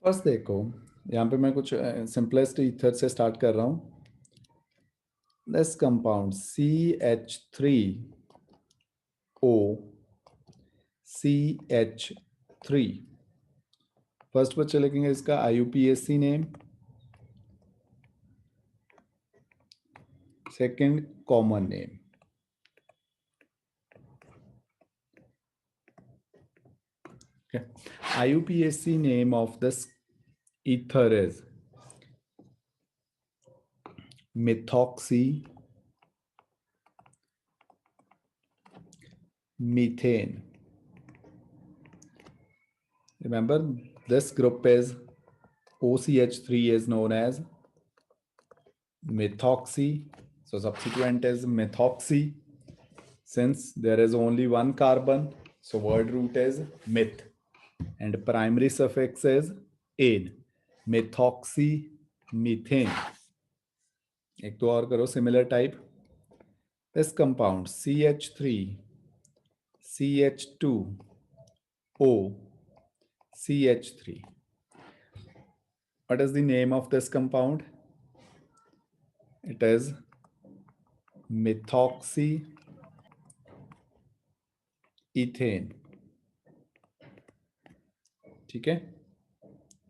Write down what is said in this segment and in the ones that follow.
First देखो, यहाँ पे मैं कुछ सिंपलेस्ट ईथर से स्टार्ट कर रहा हूँ. This compound CH3O CH3. First बच्चे लिखेंगे इसका IUPAC name. Second common name. Okay. IUPAC name of this ether is methoxy methane. Remember, this group is OCH3 is known as methoxy. So subsequent is methoxy. Since there is only one carbon, so word root is meth and primary suffix is ane. Methoxy methane. एक तो और करो similar type. This compound CH3 CH2O CH3. What is the name of this compound? It is methoxy ethane. ठीक है,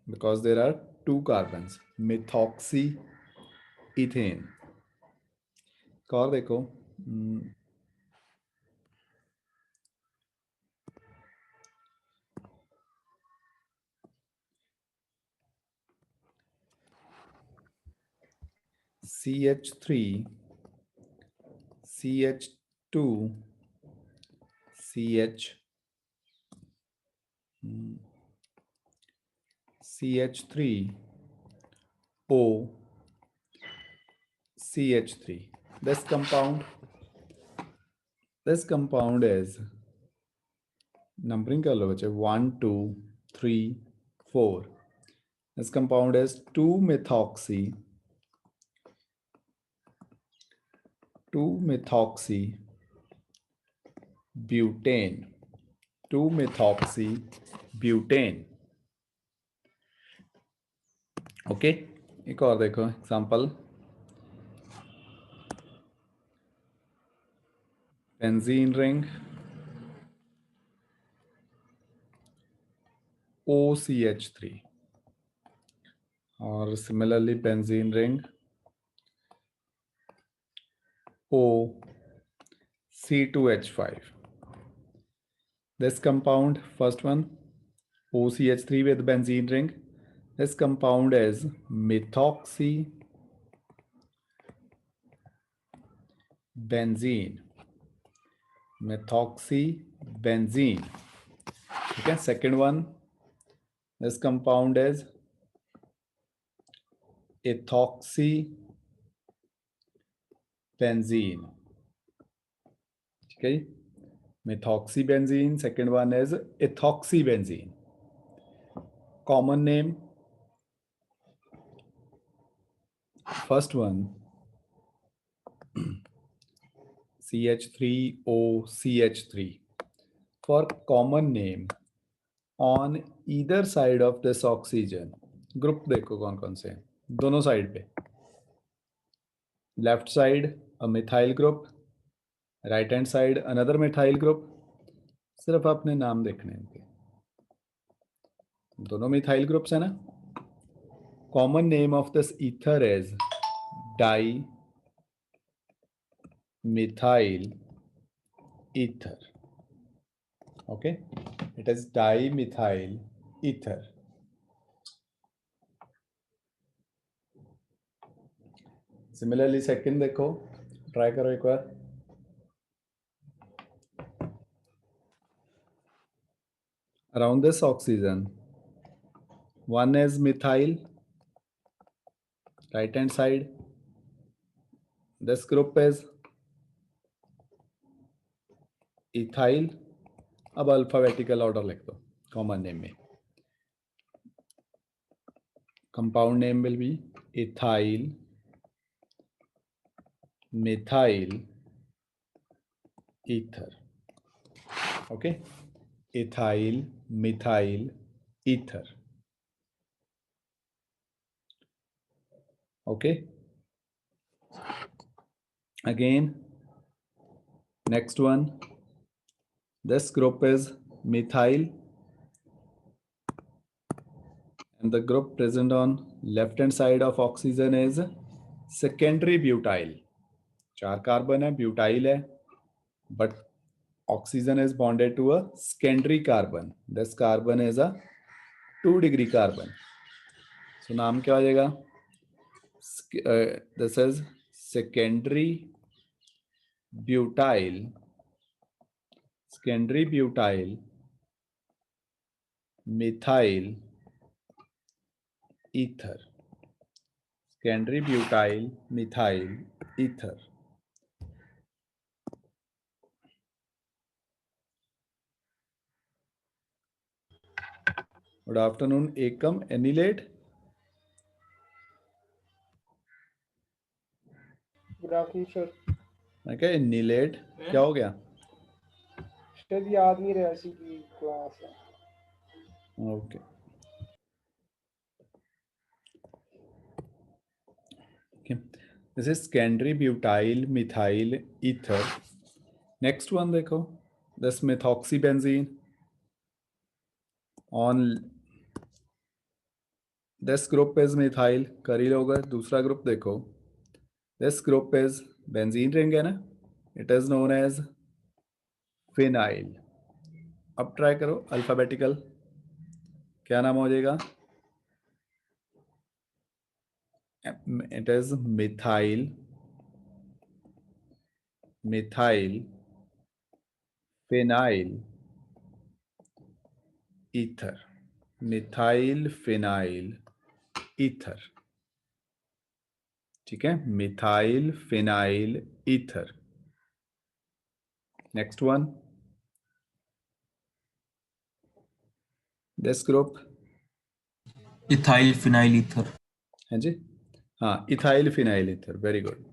because there are two carbons. Methoxy ethane. एक और देखो, CH3 CH2 CH3O CH3. This compound is numbering कर लो बच्चे 1 2 3 4. This compound is 2-methoxy butane. 2-methoxy butane. Okay, एक और देखो एग्जांपल. बेंजीन रिंग OCH3 और similarly benzene ring OC2H5. This compound, first one, OCH3 with benzene ring. This compound is methoxy benzene. Okay, second one, this compound is ethoxy benzene. Okay, methoxy benzene. Second one is ethoxy benzene. Common name. First one, CH3O CH3. For common name, on either side of this oxygen, group देखो कौन कौन से हैं, दोनों side पे. Left side अ methyl group, right hand side another methyl group. सिर्फ अपने नाम देखने हैं, दोनों मिथाइल ग्रुप्स है ना. Common name of this ether is di methyl ether. Okay, it is dimethyl ether. Similarly second देखो, ट्राई करो एक बार. Around this oxygen, one is methyl, right hand side. This group is ethyl. अब alphabetical order लिख दो common name में. Compound name will be ethyl methyl ether. Okay, ethyl methyl ether. Okay. Again, next one. This group is methyl, and the group present on left hand side of oxygen is secondary butyl. 4 carbon है, butyl है, but oxygen is bonded to a secondary carbon. This carbon is a 2-degree carbon. So नाम क्या हो जाएगा? This is secondary butyl methyl ether. Secondary butyl methyl ether. Good afternoon, Ekam. Any late? Good afternoon sir. मैं क्या नीलेट क्या हो गया? शायद याद नहीं रहा सी की क्लास है। Okay this is secondary butyl methyl ether. Next one देखो, this methoxybenzene on this group is methyl कर ही लोगे। दूसरा ग्रुप देखो, this group is benzene ring है ना, it is known as phenyl. अब ट्राई करो अल्फाबेटिकल, क्या नाम हो जाएगा? It is methyl phenyl ether. Methyl phenyl ether. ठीक है, methyl phenyl ether. Next one, this group ethyl phenyl ether. है जी, हाँ, ethyl phenyl ether, very good.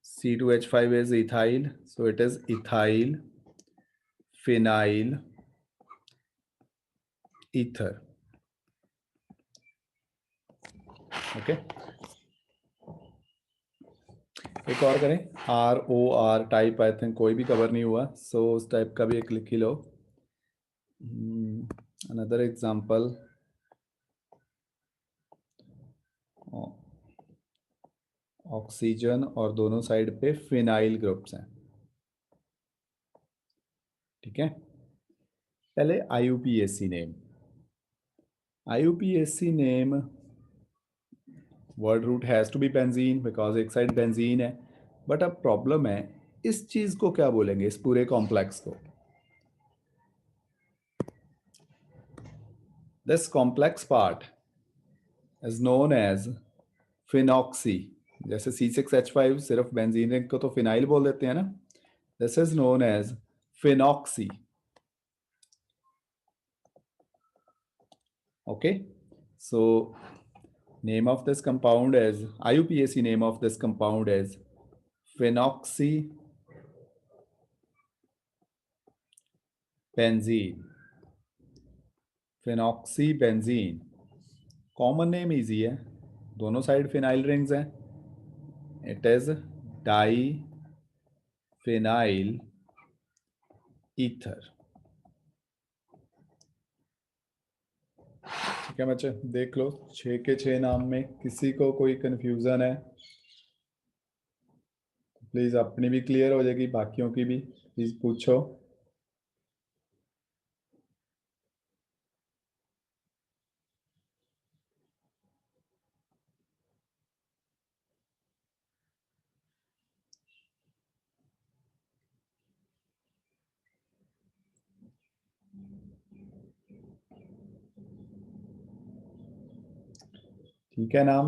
C2H5 is ethyl, so it is ethyl phenyl ether. Okay, एक और करें, ROR type, I think कोई भी cover नहीं हुआ, सो उस टाइप का भी एक लिख ही लो। अनदर एग्जांपल, ऑक्सीजन और दोनों साइड पे फिनाइल ग्रुप्स हैं। ठीक है, पहले IUPAC name. IUPAC name word root has to be benzene because एक साइड बेंजीन है, बट अब प्रॉब्लम है इस चीज को क्या बोलेंगे, इस पूरे कॉम्प्लेक्स को? This complex part is known as phenoxy. जैसे C6H5 सिर्फ बेंजीन रिंग को तो फिनाइल बोल देते हैं ना, this is known as phenoxy. Okay, so name of this compound is, IUPAC name of this compound is phenoxybenzene। Common name easy है, दोनों साइड फिनाइल रिंग्स हैं। It is diphenyl ether. ठीक है बच्चे, देख लो 6 के 6 नाम में किसी को कोई कंफ्यूजन है प्लीज अपनी भी क्लियर हो जाएगी, बाकियों की भी प्लीज पूछो। ठीक है नाम,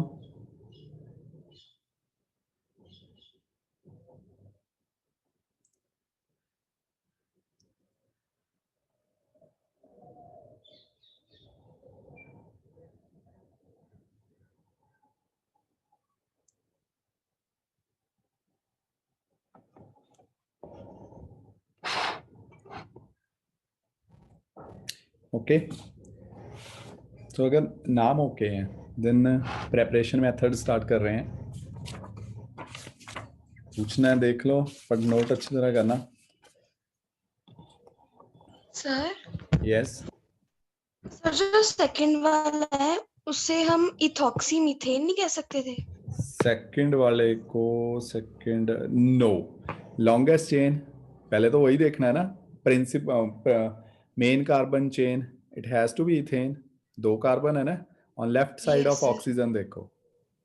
ओके। तो अगर नाम ओके हैं देन प्रेपरेशन मेथड स्टार्ट कर रहे हैं। पूछना है देख लो, पर नोट अच्छी तरह करना। सर यस, सर जो सेकंड वाला है उससे हम इथॉक्सी मीथेन नहीं कह सकते थे? सेकंड वाले को सेकंड नो, लॉन्गेस्ट चेन पहले तो वही देखना है ना। Principal main carbon chain it has to be ethane, 2 carbon है ना। On left side Yes, of sir. Oxygen देखो,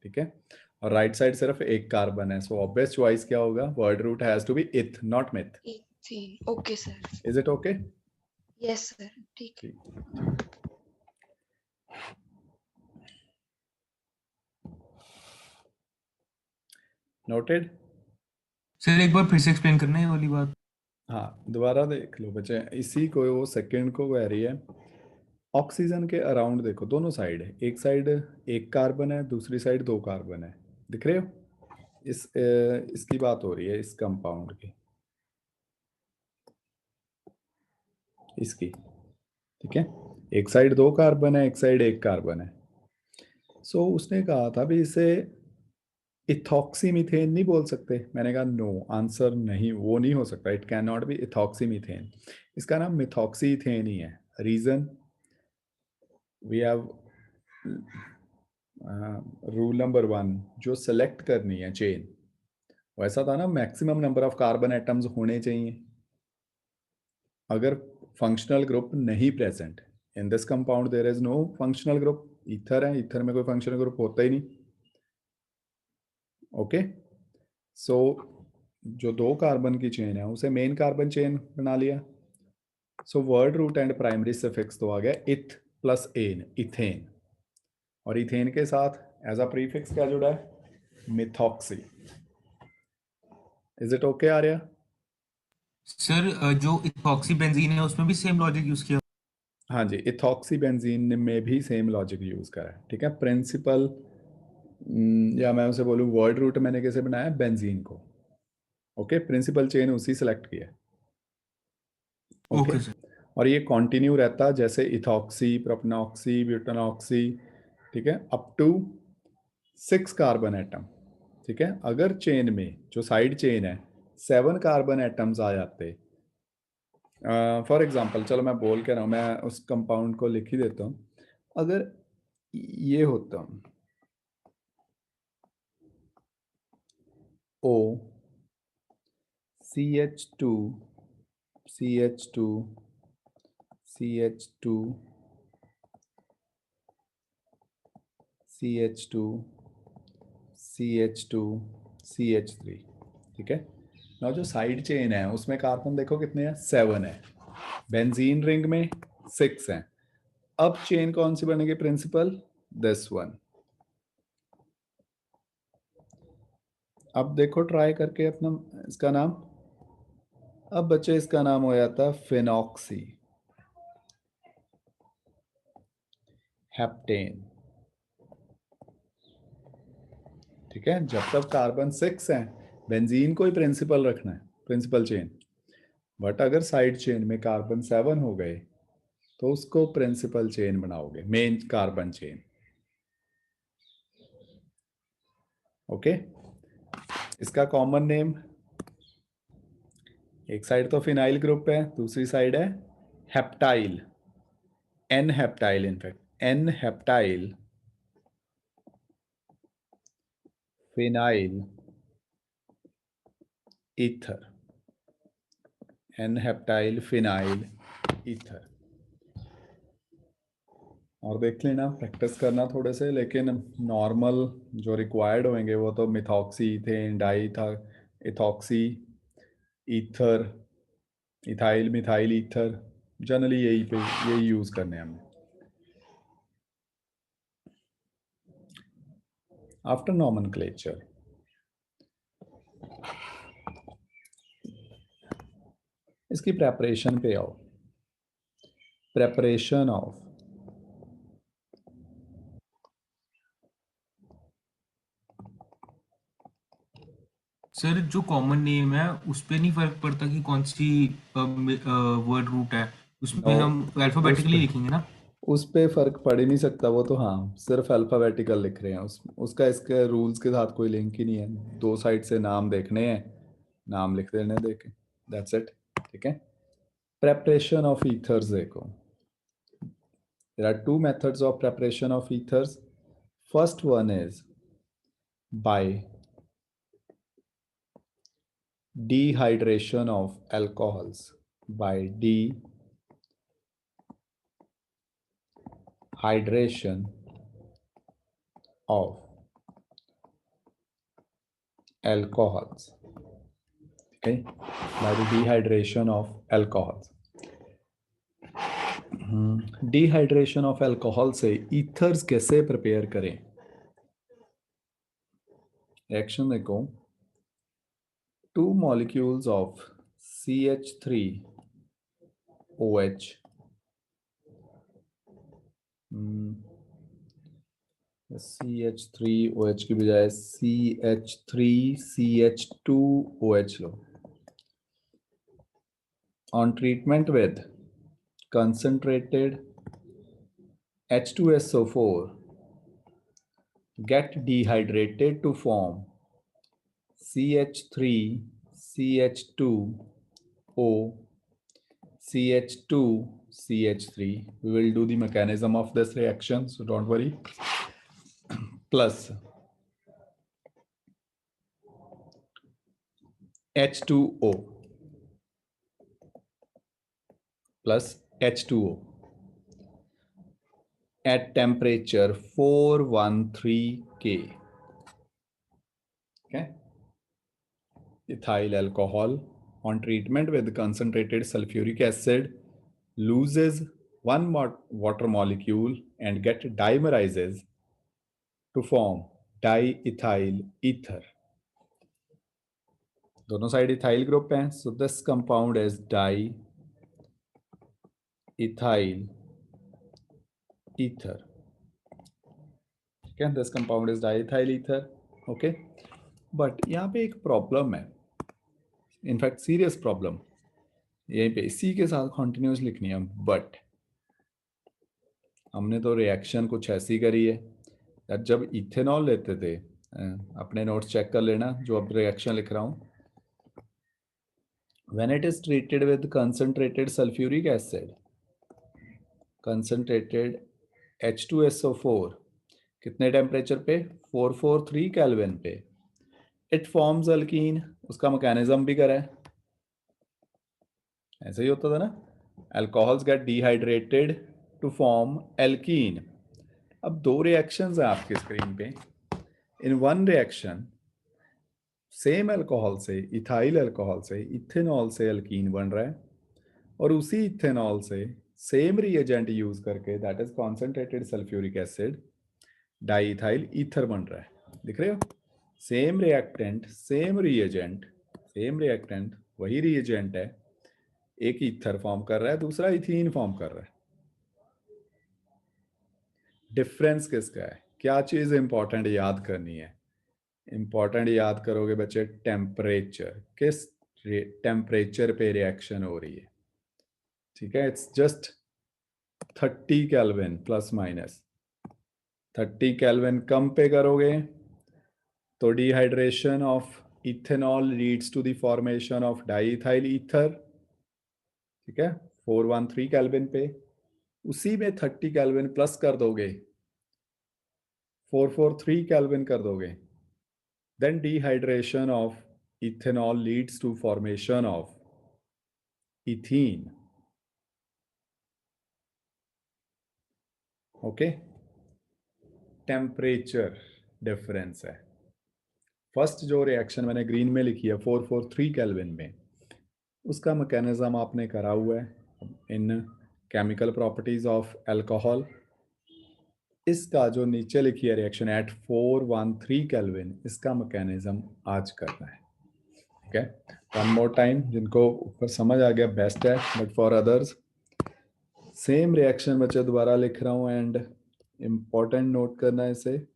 ठीक है, और राइट साइड सिर्फ 1 कार्बन है। सो ऑब्वियस चॉइस क्या होगा, word root has to be eth not meth. Ethane. Okay, sir. Is it okay? Yes, sir. ठीक है। नोटेड? सर एक बार फिर से एक्सप्लेन करना है ये वाली बात। हाँ, दोबारा देख लो बच्चे, इसी को वो सेकंड को कह रही है। ऑक्सीजन के अराउंड देखो, दोनों साइड है, एक साइड 1 कार्बन है, दूसरी साइड 2 कार्बन है, दिख रहे हो? इसकी बात हो रही है, इस कंपाउंड की, इसकी, ठीक है। एक साइड 2 कार्बन है, एक साइड 1 कार्बन है। सो उसने कहा था भी इसे इथॉक्सी मीथेन नहीं बोल सकते। मैंने कहा नो, आंसर नहीं, वो नहीं हो सकता, it can not be ethoxy methane, इसका नाम मिथॉक्सी इथेन ही है। Reason, we have rule number 1 जो सेलेक्ट करनी है चेन, वैसा था ना, maximum number of carbon atoms होने चाहिए। अगर फंक्शनल ग्रुप नहीं present in this compound, there is no functional group. Ether है, ईथर में कोई फंक्शनल ग्रुप होता ही नहीं। ओके, सो जो 2 कार्बन की चेन है उसे मेन कार्बन चेन बना लिया। So word root and primary suffix तो आ गया इथ प्लस एन, इथेन, और इथेन के साथ एज अ प्रीफिक्स क्या जुड़ा है, methoxy. Is it okay Arya? Sir जो इथॉक्सी बेंजीन है उसमें भी सेम लॉजिक यूज किया। हाँ जी, इथॉक्सी बेंजीन में भी सेम लॉजिक यूज करा है, ठीक है। प्रिंसिपल या मैं उसे बोलूँ वर्ड रूट मैंने कैसे बनाया, बेंजीन को। ओके, प्रिंसिपल चेन उसी सेलेक्ट किया। Okay, okay sir. और ये कंटिन्यू रहता जैसे इथॉक्सी, प्रोपनॉक्सी, ब्यूटानॉक्सी, ठीक है, अप टू 6 कार्बन एटम, ठीक है। अगर चेन में जो साइड चेन है 7 कार्बन एटम्स आ जाते, फॉर एग्जांपल, चलो मैं बोल के रहा हूँ, मैं उस कंपाउंड को लिख ही देता हूँ। अगर ये होता O CH2 CH2 CH2 CH2 CH2 CH3, ठीक है। ना जो साइड चेन है उसमें कार्बन देखो कितने हैं, 7 है। बेंजीन रिंग में 6 हैं। अब चेन कौन सी बनेगी प्रिंसिपल, दिस वन। अब देखो ट्राई करके अपना इसका नाम, अब बच्चे इसका नाम हो जाता फिनॉक्सी हेप्टेन, ठीक है। जब तक कार्बन 6 है बेंजीन को ही प्रिंसिपल रखना है, प्रिंसिपल चेन। बट अगर साइड चेन में कार्बन 7 हो गए तो उसको प्रिंसिपल चेन बनाओगे, मेन कार्बन चेन। ओके, इसका कॉमन नेम, एक साइड तो फिनाइल ग्रुप है, दूसरी साइड है heptyl, N heptyl, in fact N heptyl phenyl ether, N heptyl phenyl ether. और देख लेना, प्रैक्टिस करना थोड़े से, लेकिन नॉर्मल जो रिक्वायर्ड होंगे वो तो मिथॉक्सी, इथेन, डाई था, ethoxy, ether, ethyl, methyl ether, generally यही यूज करने हैं हमने। आफ्टर नॉमेनक्लेचर, इसकी प्रेपरेशन पे आओ। प्रेपरेशन ऑफ, सर जो कॉमन नेम है उस पे नहीं फर्क पड़ता कि कौन सी वर्ड रूट है, उसमें नो, हम उस अल्फाबेटिकली पे लिखेंगे ना। उस पे फर्क पड़ ही नहीं सकता, वो तो हाँ सिर्फ अल्फाबेटिकल लिख रहे हैं, उसका इसके रूल्स के साथ कोई लिंक ही नहीं है, दो साइड से नाम देखने हैं, नाम लिख देने देखे, दैट्स इट। ठीक है। प्रेपरेशन ऑफ ईथर्स देखो, there are two methods of preparation of ethers. First one is by dehydration of alcohols, by dehydration of alcohols. Okay, by the dehydration of alcohols. Dehydration of alcohol से ethers कैसे prepare करें? Reaction देखो, 2 molecules of CH3OH CH3OH की बजाय CH3CH2OH low, on treatment with concentrated H2SO4 get dehydrated to form CH3CH2O CH2CH3. We will do the mechanism of this reaction, so don't worry. Plus H2O plus H2O at temperature 413 K. Okay. Ethyl alcohol on treatment with concentrated sulfuric acid loses one water molecule and get dimerizes to form diethyl ether. दोनों side ethyl group हैं, so this compound is diethyl ether. Okay, this compound is diethyl ether. Okay, but यहाँ पे एक problem है, in fact serious problem, यहीं पे इसी के साथ कॉन्टिन्यूस लिखनी है, बट हमने तो रिएक्शन कुछ ऐसी करी है that जब इथेनॉल लेते थे, अपने नोट्स चेक कर लेना जो अब रिएक्शन लिख रहा हूँ, when it is treated with concentrated sulfuric acid, concentrated H2SO4 कितने टेम्परेचर पे? 443 केल्विन पे, इट फॉर्म्स अल्कीन। उसका मैकेनिज्म भी करा है, ऐसे ही होता था ना, alcohols get dehydrated to form alkene. अब दो रिएक्शंस हैं आपकी स्क्रीन पे, in one reaction same alcohol से, इथाइल अल्कोहल से इथेनॉल से एल्कीन बन रहा है, और उसी इथेनॉल से सेम रिएजेंट यूज करके, that is concentrated sulphuric acid, diethyl ether बन रहा है। दिख रहे हो? Same reactant same reagent, same reactant वही रिएजेंट है, एक ईथर फॉर्म कर रहा है, दूसरा इथीन फॉर्म कर रहा है। डिफरेंस किसका है? क्या चीज इंपॉर्टेंट याद करनी है? इंपॉर्टेंट याद करोगे बच्चे, टेम्परेचर, किस टेम्परेचर पे रिएक्शन हो रही है। ठीक है, it's just 30 kelvin plus minus. 30 kelvin कम पे करोगे तो dehydration of ethanol leads to the formation of diethyl ether. ठीक है, 413 केल्विन पे, उसी में 30 केल्विन प्लस कर दोगे, 443 केल्विन कर दोगे, then dehydration of ethanol leads to formation of ethene. Okay, temperature difference है। फर्स्ट जो रिएक्शन मैंने ग्रीन में लिखी है 443 केल्विन में, उसका मैकेनिज्म आपने करा हुआ है इन केमिकल प्रॉपर्टीज ऑफ अल्कोहल। इसका जो नीचे लिखी है रिएक्शन एट 413 केल्विन, इसका मैकेनिज्म आज करना है। ठीक है, वन मोर टाइम, जिनको ऊपर समझ आ गया बेस्ट है, but for others same reaction बच्चे दोबारा लिख रहा हूं, एंड इंपॉर्टेंट नोट करना है इसे।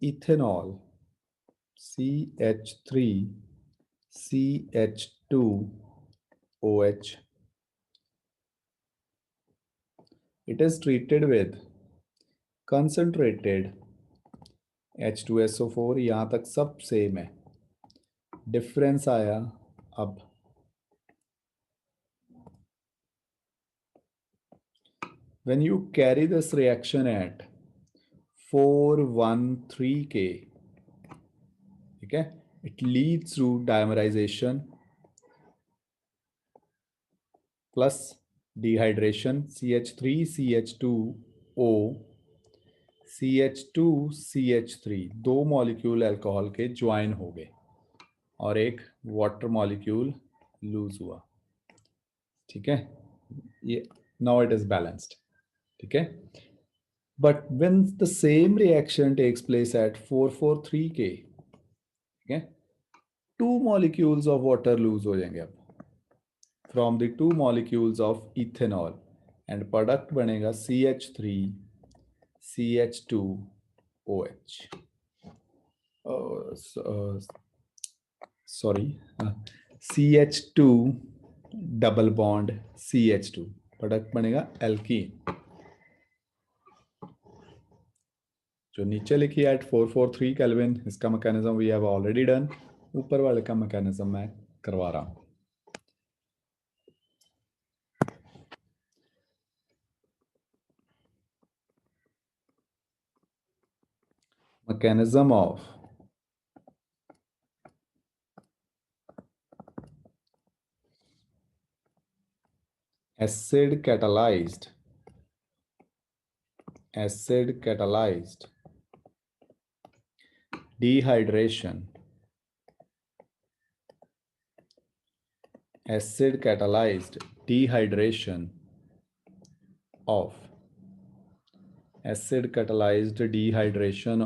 Ethanol CH3CH2OH It is treated with concentrated H2SO4. यहाँ तक सब सेम है. डिफरेंस आया अब. When you carry this reaction at 413 K, ठीक है, it leads to dimerization plus dehydration. CH3CH2O CH2CH3 दो मॉलिक्यूल अल्कोहल के ज्वाइन हो गए और एक वाटर मॉलिक्यूल लूज हुआ. ठीक है, ये नाउ इट इज बैलेंस्ड. ठीक है, but when the same reaction takes place at 443 K, ठीक है, two molecules of water lose हो जाएंगे अब from the two molecules of ethanol and product बनेगा CH3CH2OH. Sorry, CH2 double bond CH2, product बनेगा alkene. जो नीचे लिखी है एट 443 केल्विन, इसका mechanism we have already done. ऊपर वाले का मैकेनिज्म मैं करवा रहा हूं. Mechanism of acid catalyzed dehydration, acid catalyzed dehydration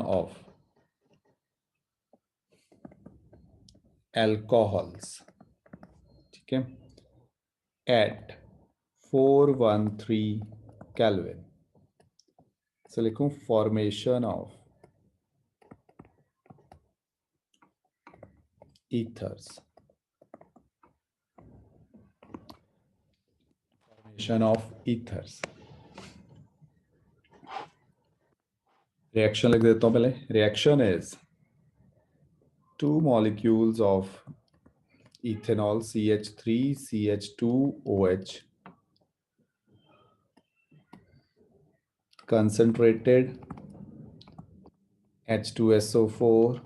of alcohols, ठीक है, at 413 Kelvin. So लिखूं formation of ethers. Formation of ethers. Reaction लिख देता हूं पहले. Reaction is two molecules of ethanol CH3CH2OH concentrated H2SO4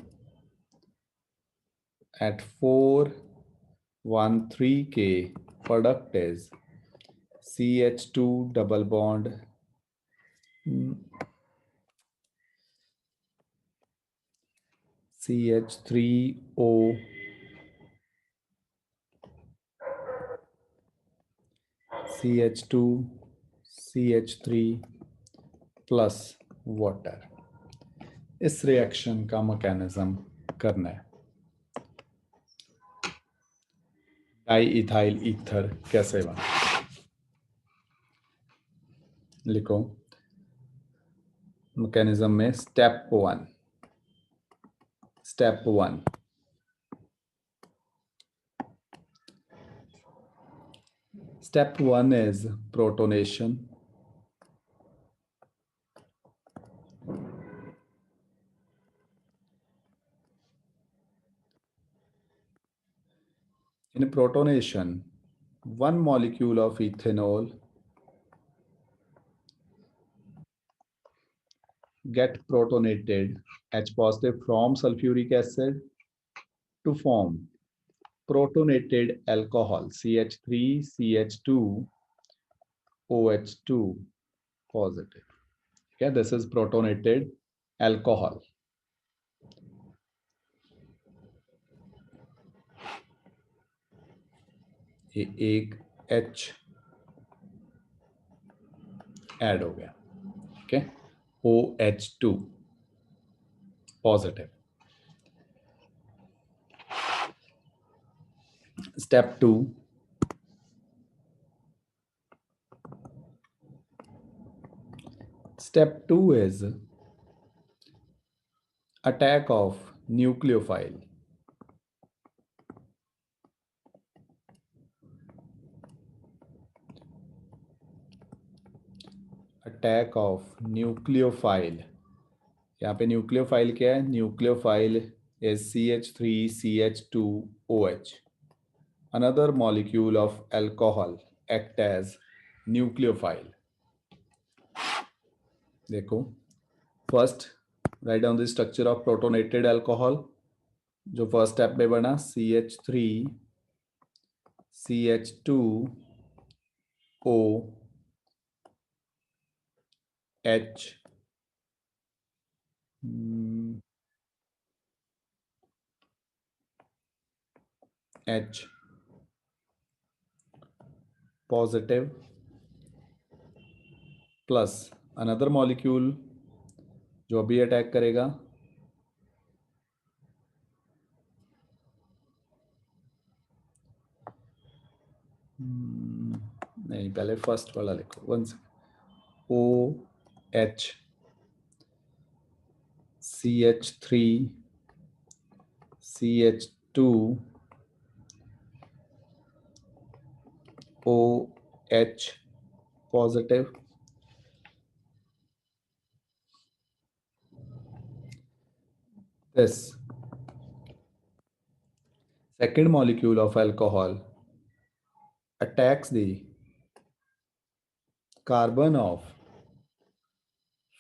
at 413 K. Product is CH2 double bond CH3O CH2 CH3 plus water. इस reaction का mechanism करना है. Di ethyl ether कैसे बना, लिखो मैकेनिज्म में. Step one is protonation. In protonation, one molecule of ethanol get protonated H positive from sulfuric acid to form protonated alcohol CH3CH2OH2 positive. Okay, this is protonated alcohol. ये एक H add हो गया. Okay, OH2 positive. Step two, is attack of nucleophile. Attack of nucleophile, यहाँ पे nucleophile क्या है? Nucleophile is CH3CH2OH. Another molecule of alcohol act as nucleophile. देखो, first write down the structure of protonated alcohol. जो first step में बना CH3CH2OH H positive plus another molecule जो अभी अटैक करेगा नहीं, पहले फर्स्ट वाला लिखो. One OH CH3 CH2 OH positive this second molecule of alcohol attacks the carbon of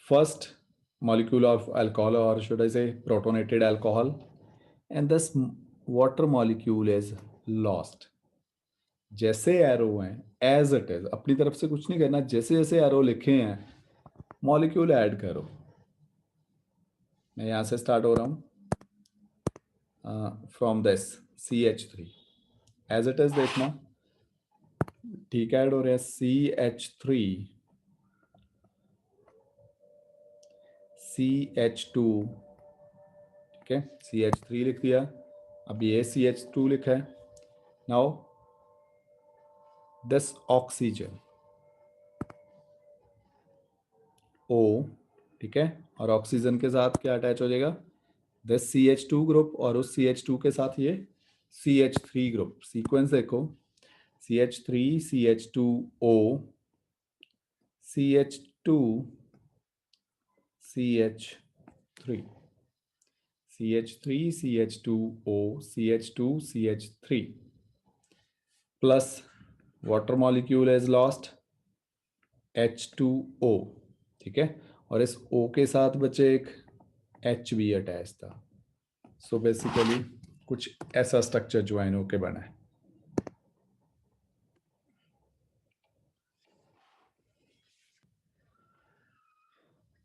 first molecule of alcohol, or should I say protonated alcohol, and thus water molecule is lost. जैसे arrow हैं as it is, अपनी तरफ से कुछ नहीं करना, जैसे जैसे एरो लिखे हैं मॉलिक्यूल ऐड करो. मैं यहां से स्टार्ट हो रहा हूं from this CH3 as it is. देखना ठीक ऐड हो रहा है CH3 CH2, ठीक है, CH3 लिख दिया. अब ये CH2 लिखा है. नाउ दिस ऑक्सीजन O, ठीक है, और ऑक्सीजन के साथ क्या अटैच हो जाएगा? दिस CH2 ग्रुप, और उस CH2 के साथ ये CH3 ग्रुप. सीक्वेंस देखो CH3 CH2O CH2 CH3 CH3 CH2O CH2 CH3 plus water molecule is lost H2O, ठीक है, और इस O के साथ बचे एक H भी अटैच था. सो बेसिकली कुछ ऐसा स्ट्रक्चर ज्वाइन होके बना है.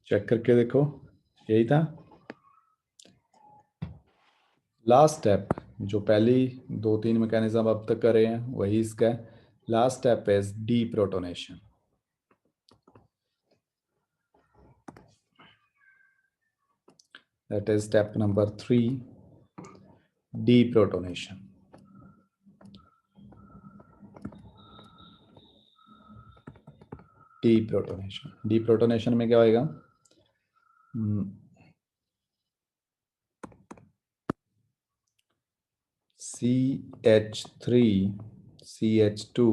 चेक करके देखो, यही था लास्ट स्टेप. जो पहली 2-3 मैकेनिज्म अब तक करे हैं वही इसका है. Last step is deprotonation. That is step number 3, deprotonation. Deprotonation में क्या होएगा? CH3 CH2,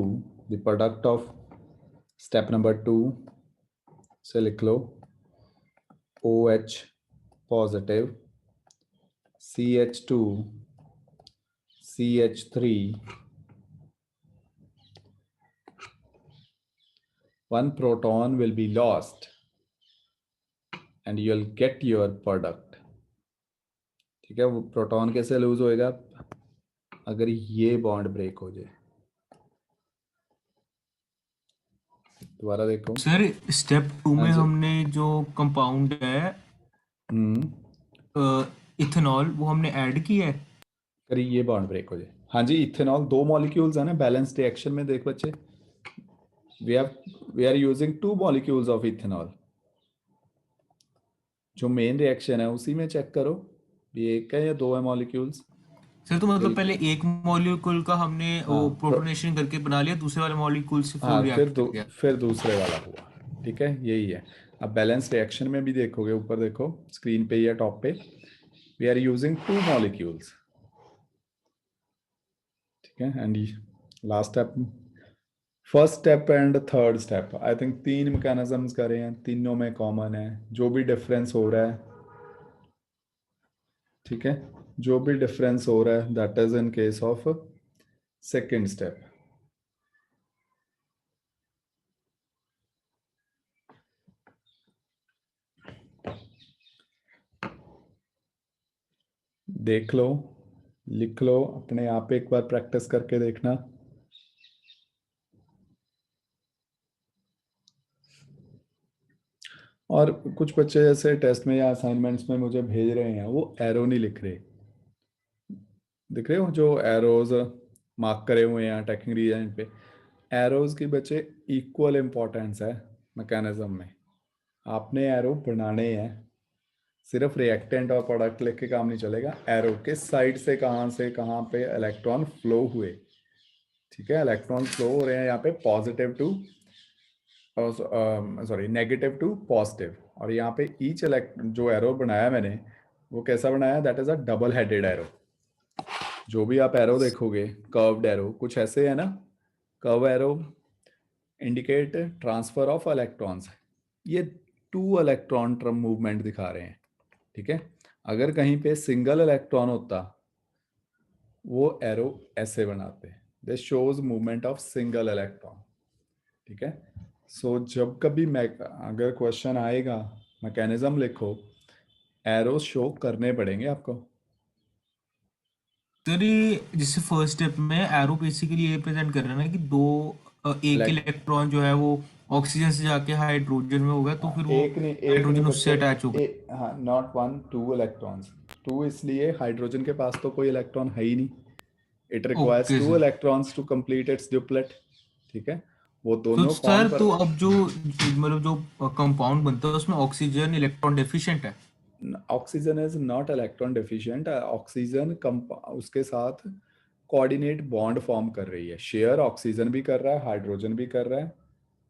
the product of step number 2 से लिख लो OH positive CH2 CH3, one proton will be lost and you'll get your product. ठीक है, वो proton कैसे loose होएगा? अगर ये बॉन्ड ब्रेक हो जाए. दोबारा देखो सर स्टेप 2 में हाँ जी. हमने जो कंपाउंड है इथेनॉल वो हमने ऐड किया है. अगर ये बॉन्ड ब्रेक हो जाए. हाँ जी, इथेनॉल 2 मॉलिक्यूल्स है ना बैलेंस्ड रिएक्शन में. देख बच्चे, we are using 2 molecules of ethanol. जो मेन रिएक्शन है उसी में चेक करो ये एक है या 2 है मॉलिक्यूल्स. सर तो मतलब पहले एक मॉलिक्यूल का हमने वो हाँ, प्रोटोनेशन करके बना लिया, दूसरे वाले मॉलिक्यूल से हाँ, फिर रिएक्ट कर गया. फिर दूसरे वाला हुआ. ठीक है, यही है. अब बैलेंस रिएक्शन में भी देखोगे, ऊपर देखो स्क्रीन पे या टॉप पे, वी आर यूजिंग 2 मॉलिक्यूल्स. ठीक है, and last step first step and third step I think तीन मैकेनिज्म्स करे हैं, तीनों में कॉमन है। जो भी डिफरेंस हो रहा है, ठीक है, जो भी डिफरेंस हो रहा है that is in case of second step. देख लो, लिख लो, अपने आप एक बार प्रैक्टिस करके देखना। और कुछ बच्चे जैसे टेस्ट में या असाइनमेंट्स में मुझे भेज रहे हैं, वो एरो नहीं लिख रहे। दिख रहे हो जो एरोज मार्क करे हुए हैं टेक्निक डिजाइन पे, एरोज की बच्चे इक्वल इंपॉर्टेंस है मैकेनिज्म में। आपने एरो बनाने हैं, सिर्फ रिएक्टेंट और प्रोडक्ट लिख के काम नहीं चलेगा। एरो के साइड से कहाँ पे इलेक्ट्रॉन फ्लो हुए, ठीक है, इलेक्ट्रॉन फ्लो हो रहे हैं यहाँ पे positive to sorry negative to positive. और यहाँ पे ईच जो एरो बनाया मैंने, वो कैसा बनाया, that is a double headed arrow. जो भी आप एरो देखोगे, कर्व्ड एरो कुछ ऐसे है ना, curve arrow indicate transfer of electrons, ये 2 इलेक्ट्रॉन ट्रम मूवमेंट दिखा रहे हैं, ठीक है। अगर कहीं पे सिंगल इलेक्ट्रॉन होता, वो एरो ऐसे बनाते, this shows movement of single electron, ठीक है। सो जब कभी मैं अगर क्वेश्चन आएगा, मैकेनिज्म लिखो, एरो शो करने पड़ेंगे आपको। सर ये जैसे फर्स्ट स्टेप में एरो बेसिकली ये रिप्रेजेंट कर रहा है ना कि दो एक Elect- इलेक्ट्रॉन जो है वो ऑक्सीजन से जाके हाइड्रोजन में होगा, तो फिर वो एक नहीं हाइड्रोजन उससे बच्चे, अटैच होगा। हाँ, नॉट वन, 2 इलेक्ट्रॉन्स। 2 इसलिए हाइड्रोजन के पास तो कोई इलेक्ट्रॉन है ही नहीं, it requires okay 2 sir. Electrons to complete its duplet, ठीक है। वो तो दोनों फॉर्म सर कर तो रहे अब जो मतलब जो कंपाउंड बनता है उसमें ऑक्सीजन इलेक्ट्रॉन डेफिशिएंट है। हैं। Oxygen is not electron deficient, oxygen उसके साथ कोऑर्डिनेट बॉन्ड फॉर्म कर रही है, शेयर ऑक्सीजन भी कर रहा है, हाइड्रोजन भी कर रहा है,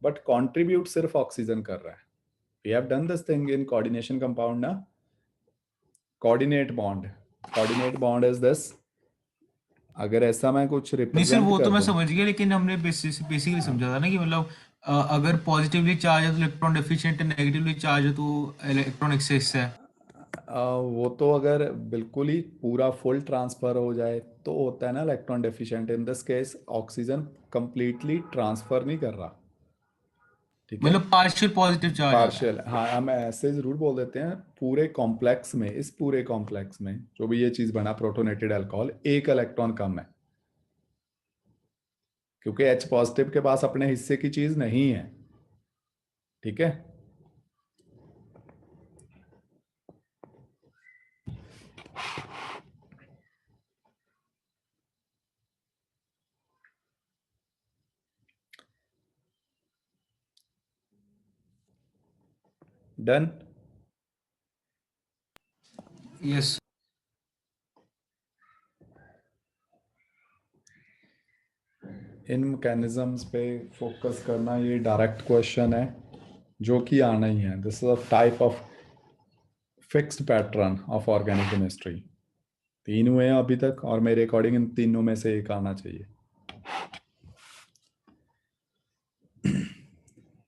बट कंट्रीब्यूट सिर्फ ऑक्सीजन कर रहा है। We have done this thing in coordination compound ना, कोऑर्डिनेट बॉन्ड इज दिस। अगर ऐसा मैं कुछ नहीं सर, रिप्रेजेंट वो तो कर मैं दूं, समझ गया, लेकिन हमने बेसिकली समझा था ना कि मतलब अगर पॉजिटिवली चार्ज है तो इलेक्ट्रॉन डेफिशिएंट है, नेगेटिवली चार्ज है तो इलेक्ट्रॉन एक्सेस है। वो तो अगर बिल्कुल ही पूरा फुल ट्रांसफर हो जाए तो होता है ना electron deficient. In this case oxygen completely transfer नहीं कर रहा, ठीक है, मतलब पार्शियल पॉजिटिव चार्ज आ रहा है। पार्शियल। हाँ, हम ऐसे जरूर बोल देते हैं, पूरे कॉम्प्लेक्स में, इस पूरे कॉम्प्लेक्स में जो भी ये चीज बना प्रोटोनेटेड अल्कोहल, एक इलेक्ट्रॉन कम है, क्योंकि H पॉजिटिव के पास अपने हिस्से की चीज नहीं है, ठीक है। डन। यस। इन मैकेनिज्म्स पे फोकस करना, ये डायरेक्ट क्वेश्चन है जो कि आना ही है। This is a type of fixed pattern of organic chemistry. 3 हुए हैं अभी तक, और मेरे अकॉर्डिंग इन तीनों में से एक आना चाहिए।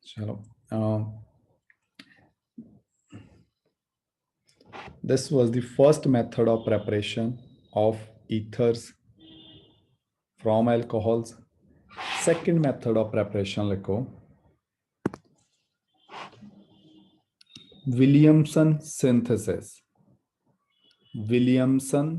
चलो, this was the first method of preparation of ethers from alcohols. Second method of preparation लिखो, Williamson synthesis. Williamson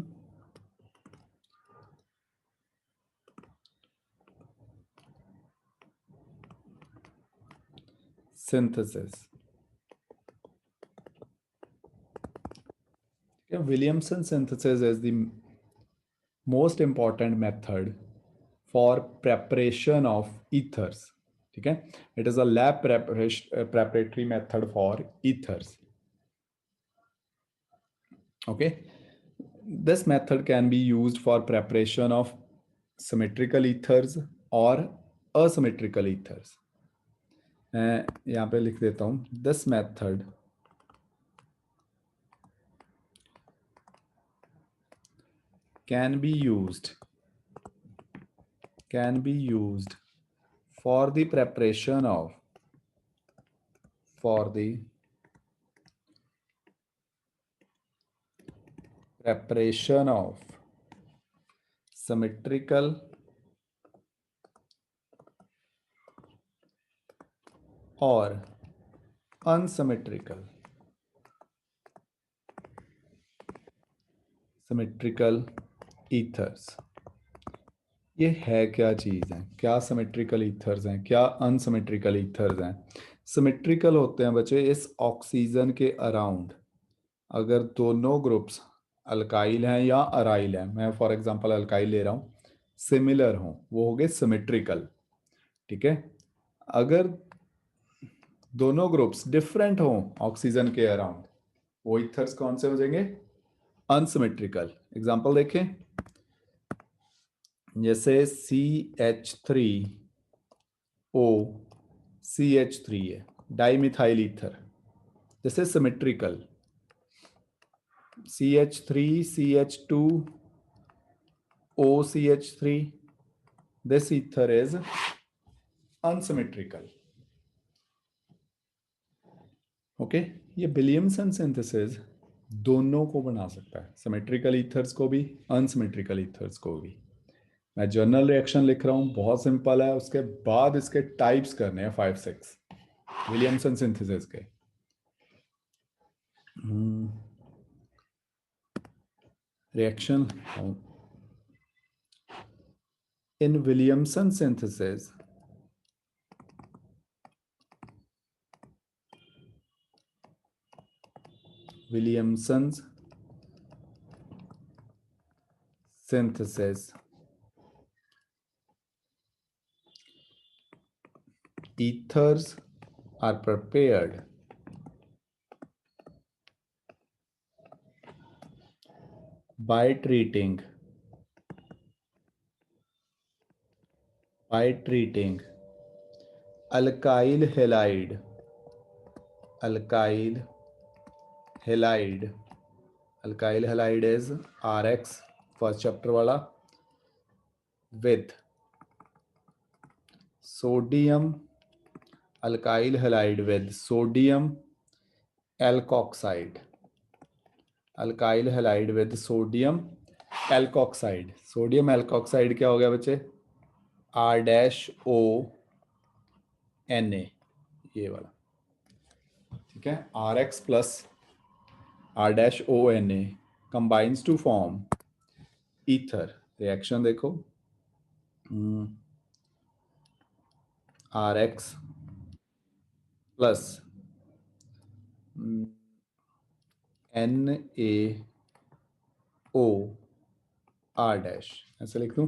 synthesis. Yeah, Williamson synthesis is the most important method for preparation of ethers, ठीक है। It is a lab preparatory method for ethers, okay. This method can be used for preparation of symmetrical ethers or asymmetrical ethers. मैं यहाँ पे लिख देता हूँ, this method can be used for the preparation of symmetrical or unsymmetrical ethers. ये है क्या चीज है, क्या सिमेट्रिकल ईथर्स हैं, क्या अनसिमेट्रिकल ईथर्स हैं? सिमेट्रिकल होते हैं बच्चे इस ऑक्सीजन के अराउंड अगर दोनों ग्रुप्स अल्काइल हैं या अराइल हैं, मैं फॉर एग्जांपल अल्काइल ले रहा हूं, सिमिलर हों, वो हो गए सिमेट्रिकल। ठीक है, अगर दोनों ग्रुप्स डिफरेंट हों ऑक्सीजन के अराउंड, वो ईथर्स कौन से हो जाएंगे? अनसिमेट्रिकल। एग्जांपल देखें, जैसे CH3O CH3 है, डाइमिथाइल ईथर, जैसे symmetrical. CH3 CH2 OCH3, this ether is unsymmetrical. Okay, ये विलियमसन सिंथेसिस दोनों को बना सकता है, सिमेट्रिकल ईथर्स को भी, अनसिमेट्रिकल ईथर्स को भी। मैं जर्नल रिएक्शन लिख रहा हूं, बहुत सिंपल है, उसके बाद इसके टाइप्स करने हैं 5-6 विलियमसन सिंथेसिस के। Reaction in Williamson synthesis Williamson's synthesis, ethers are prepared by treating alkyl halide is RX first chapter वाला, with sodium alkyl halide with sodium alkoxide, alkyl halide with sodium alkoxide। Sodium alkoxide क्या हो गया बच्चे? R-O-Na, ये वाला। ठीक है, RX plus R-ONA combines to form ether। Reaction देखो, RX plus NaO R-, ऐसे लिख दूं।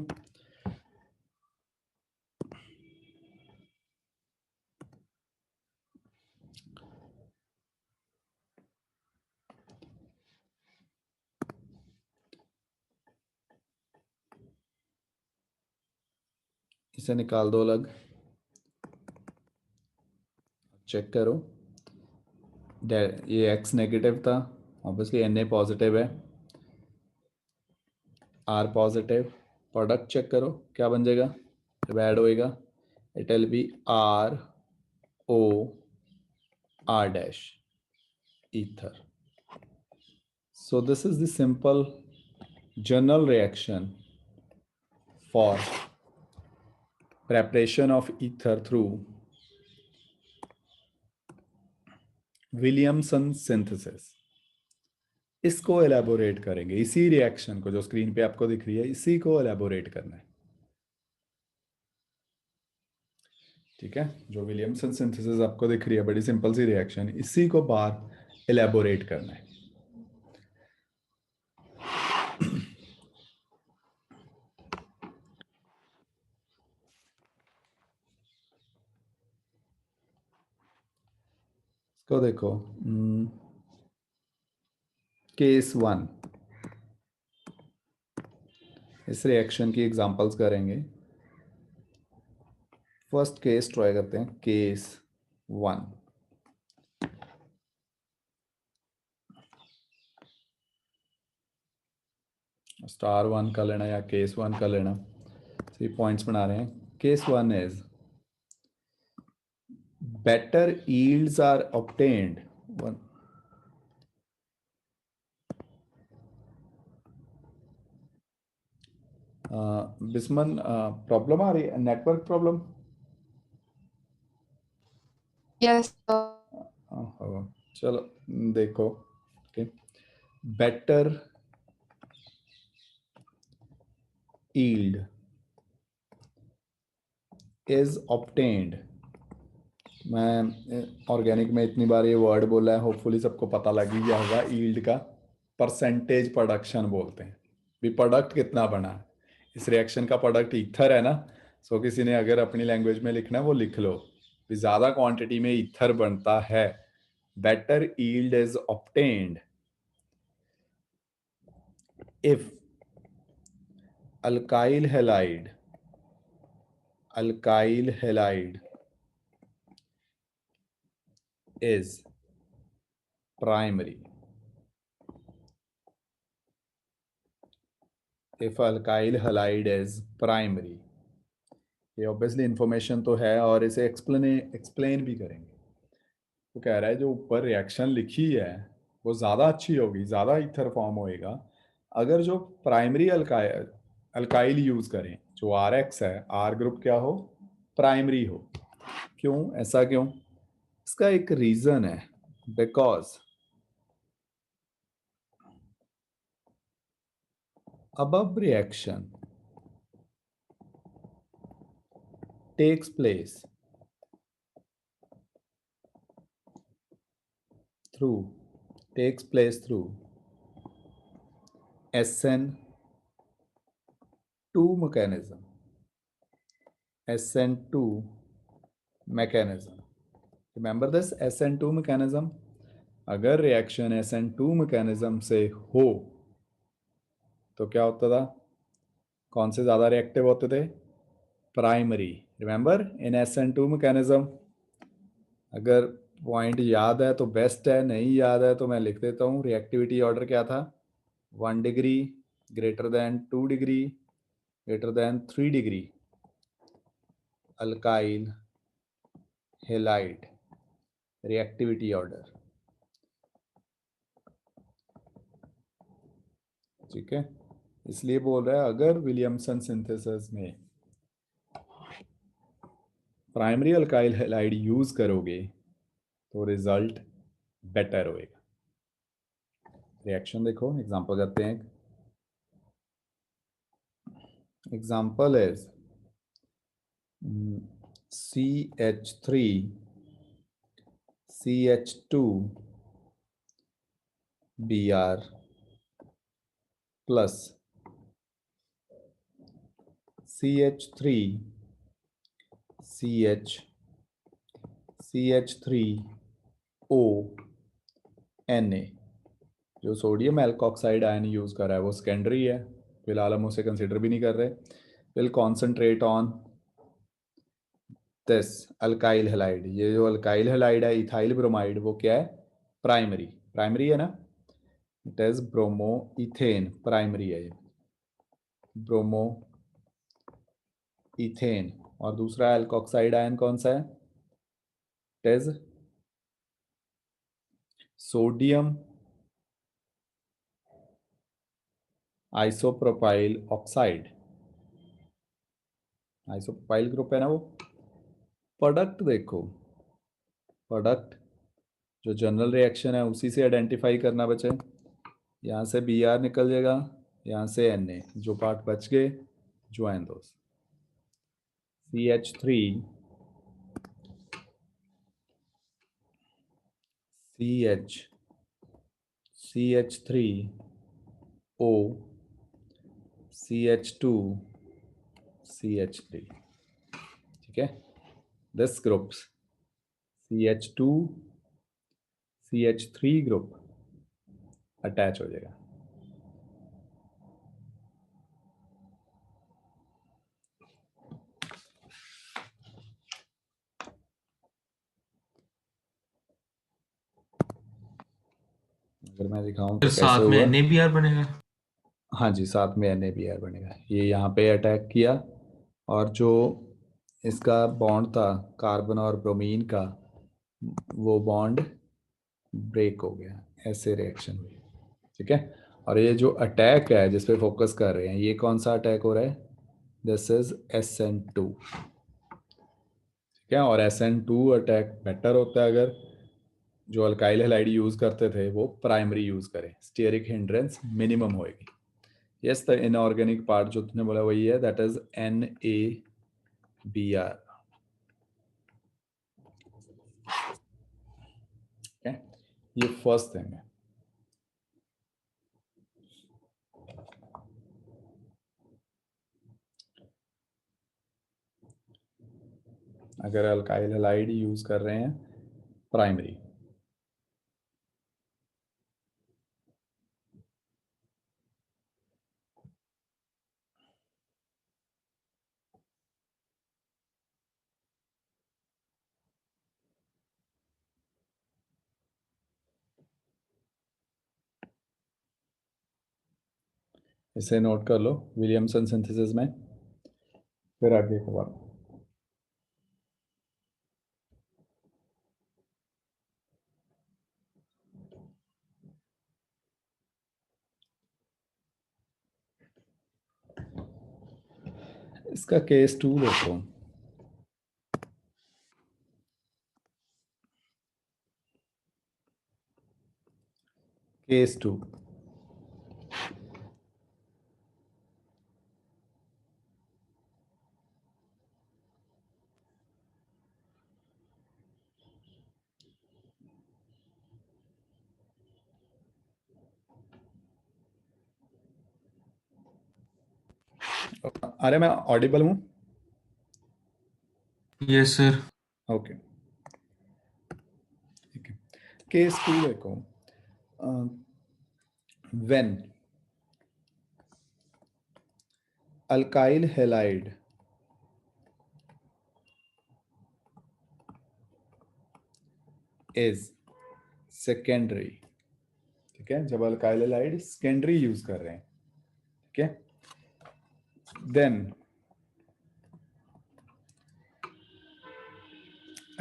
इसे निकाल दो अलग, चेक करो। ये X नेगेटिव था, ऑब्वियसली Na पॉजिटिव है, R पॉजिटिव। प्रोडक्ट चेक करो क्या बन जाएगा, जब ऐड होएगा it will be R-O-R- ether। So this is the simple general reaction for preparation of ether through Williamson synthesis। इसको एलैबोरेट करेंगे, इसी रिएक्शन को जो स्क्रीन पे आपको दिख रही है, इसी को एलैबोरेट करना है। ठीक है, जो विलियमसन सिंथेसिस आपको दिख रही है, बड़ी सिंपल सी रिएक्शन, इसी को बाहर एलैबोरेट करना है। इसको देखो, केस 1, इस रिएक्शन की एग्जांपल्स करेंगे। फर्स्ट केस ट्राई करते हैं, केस 1। स्टार 1 का लेना या केस 1 का लेना, सी पॉइंट्स बना रहे हैं। Case 1 is better yields are obtained. Bisman problem आ रही है, नेटवर्क प्रॉब्लम? यस चलो देखो, बेटर yield is obtained. मैं ऑर्गेनिक में इतनी बार ये वर्ड बोला है, होपफुली सबको पता लग ही गया होगा। यील्ड का परसेंटेज प्रोडक्शन बोलते हैं। भी प्रोडक्ट कितना बना है, इस रिएक्शन का प्रोडक्ट ईथर है ना। सो किसी ने अगर अपनी लैंग्वेज में लिखना है वो लिख लो, भी ज़्यादा क्वांटिटी में ईथर बनता है। Better yield is obtained if alkyl halide is primary. If alkyl halide is primary, ये ऑब्वियसली इंफॉर्मेशन तो है और इसे एक्सप्लेन भी करेंगे। तो कह रहा है जो ऊपर रिएक्शन लिखी है वो ज़्यादा अच्छी होगी, ज़्यादा ईथर फॉर्म होएगा अगर जो प्राइमरी अल्काइल यूज़ करें, जो RX है, R ग्रुप क्या हो, प्राइमरी हो। क्यों, ऐसा क्यों? इसका एक रीज़न है, because above reaction takes place through SN2 mechanism. SN2 mechanism. Remember this SN2 mechanism? अगर रिएक्शन SN2 mechanism से हो तो क्या होता था? कौन से ज़्यादा रिएक्टिव होते थे? Primary. Remember in SN2 mechanism, अगर पॉइंट याद है तो बेस्ट है, नहीं याद है तो मैं लिख देता हूँ। रिएक्टिविटी ऑर्डर क्या था? 1 degree greater than 2 degree greater than 3 degree alkyl halide reactivity order. ठीक है, इसलिए बोल रहा है अगर विलियमसन सिंथेसिस में प्राइमरी अल्काइल हेलाइड यूज करोगे तो रिजल्ट बेटर होएगा। रिएक्शन देखो, एग्जांपल करते हैं। Example is CH3 CH2 Br plus CH3 CH CH3O Na। जो सोडियम एल्कोक्साइड आयन यूज कर रहा है वो सेकेंडरी है, फिलहाल हम उसे कंसिडर भी नहीं कर रहे। Will concentrate on this alkyl halide. ये जो अल्काइल हेलाइड है इथाइल ब्रोमाइड, वो क्या है? प्राइमरी है ना। It is bromo ethane, primary है ये, ब्रोमो इथेन। और दूसरा एल्कोक्साइड आयन कौन सा है? It is sodium isopropyl oxide. Isopropyl group है ना वो। प्रोडक्ट देखो, प्रोडक्ट जो जनरल रिएक्शन है उसी से आइडेंटिफाई करना बचे। यहाँ से Br निकल जाएगा, यहाँ से Na, जो पार्ट बच गए ज्वाइन दोस्त। CH3 CH3O CH2 CH3। ठीक है, this groups CH2 CH3 group attach हो जाएगा। अगर मैं दिखाऊं तो कैसे साथ में हुआ? NaBr बनेगा। हाँ जी, साथ में NaBr बनेगा। ये यहाँ पे अटैक किया और जो इसका बॉन्ड था कार्बन और ब्रोमीन का, वो बॉन्ड ब्रेक हो गया, ऐसे रिएक्शन हुई। ठीक है, और ये जो अटैक है जिस पे फोकस कर रहे हैं, ये कौन सा अटैक हो रहा है? This is SN2। ठीक है, और SN2 अटैक बेटर होता है अगर जो अल्काइल हैलाइड यूज करते थे वो प्राइमरी यूज करें, स्टीयरिक हिंड्रेंस मिनिमम होएगी। यस, द इनऑर्गेनिक पार्ट जो तुमने बोला वही है, दैट इज NaBr। ठीक है, ये फर्स्ट थिंग है। अगर अल्काइल हैलाइड यूज कर रहे हैं प्राइमरी। इसे नोट कर लो विलियमसन सिंथेसिस में, फिर आगे का बात। इसका केस 2 देखो। केस 2, अरे मैं ऑडिबल हूँ? Yes sir. ओके, ठीक है। केस 2 देखो। When alkyl halide is secondary. ठीक है, जब अल्काइल हैलाइड सेकेंडरी यूज कर रहे हैं, ठीक है, देन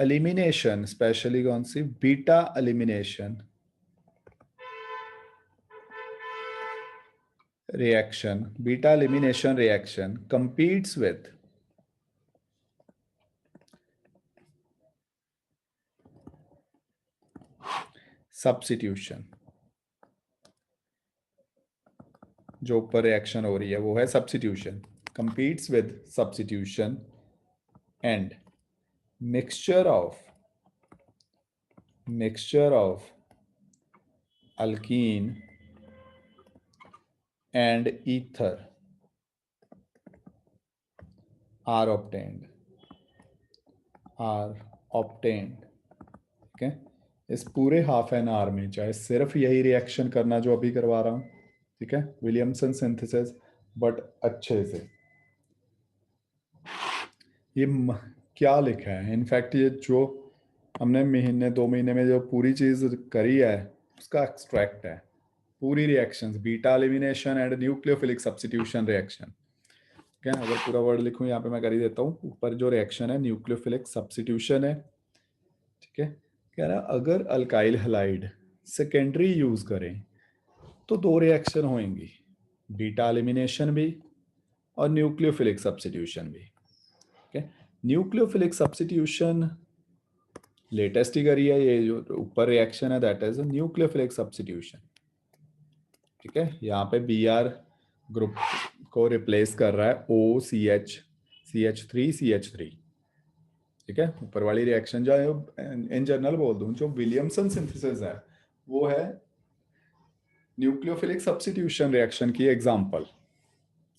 एलिमिनेशन, स्पेशली कौन सी? Beta elimination reaction, beta elimination reaction competes with substitution। जो ऊपर रिएक्शन हो रही है वो है substitution, competes with substitution and mixture of alkene and ether are obtained। ठीक है, इस पूरे हाफ एन आवर में चाहे सिर्फ यही रिएक्शन करना जो अभी करवा रहा हूं, ठीक है, विलियमसन सिंथेसिस, बट अच्छे से। ये क्या लिखा है? इनफैक्ट ये जो हमने महीने 2 महीने में जो पूरी चीज करी है उसका एक्सट्रैक्ट है। पूरी reactions, beta elimination and nucleophilic substitution reaction. ठीक है, अगर पूरा वर्ड लिखूं यहाँ पे मैं कर ही देता हूँ। ऊपर जो रिएक्शन है न्यूक्लियोफिलिक सब्स्टिट्यूशन है। ठीक है, कह रहा अगर अल्काइल हैलाइड सेकेंडरी यूज करें तो 2 रिएक्शन होंगी, बीटा एलिमिनेशन भी और न्यूक्लियोफिलिक सब्स्टिट्यूशन भी। ठीक है, न्यूक्लियोफिलिक सब्स्टिट्यूशन लेटेस्ट ही करी है, ये जो ऊपर रिएक्शन है दैट इज न्यूक्लियोफिलिक सब्स्टिट्यूशन। ठीक है, यहाँ पे Br ग्रुप को रिप्लेस कर रहा है OCH3CH3। ठीक है, ऊपर वाली रिएक्शन जो है इन जनरल बोल दूं, जो विलियमसन सिंथेसिस है वो है न्यूक्लियोफिलिक सब्स्टिट्यूशन रिएक्शन की एग्जांपल।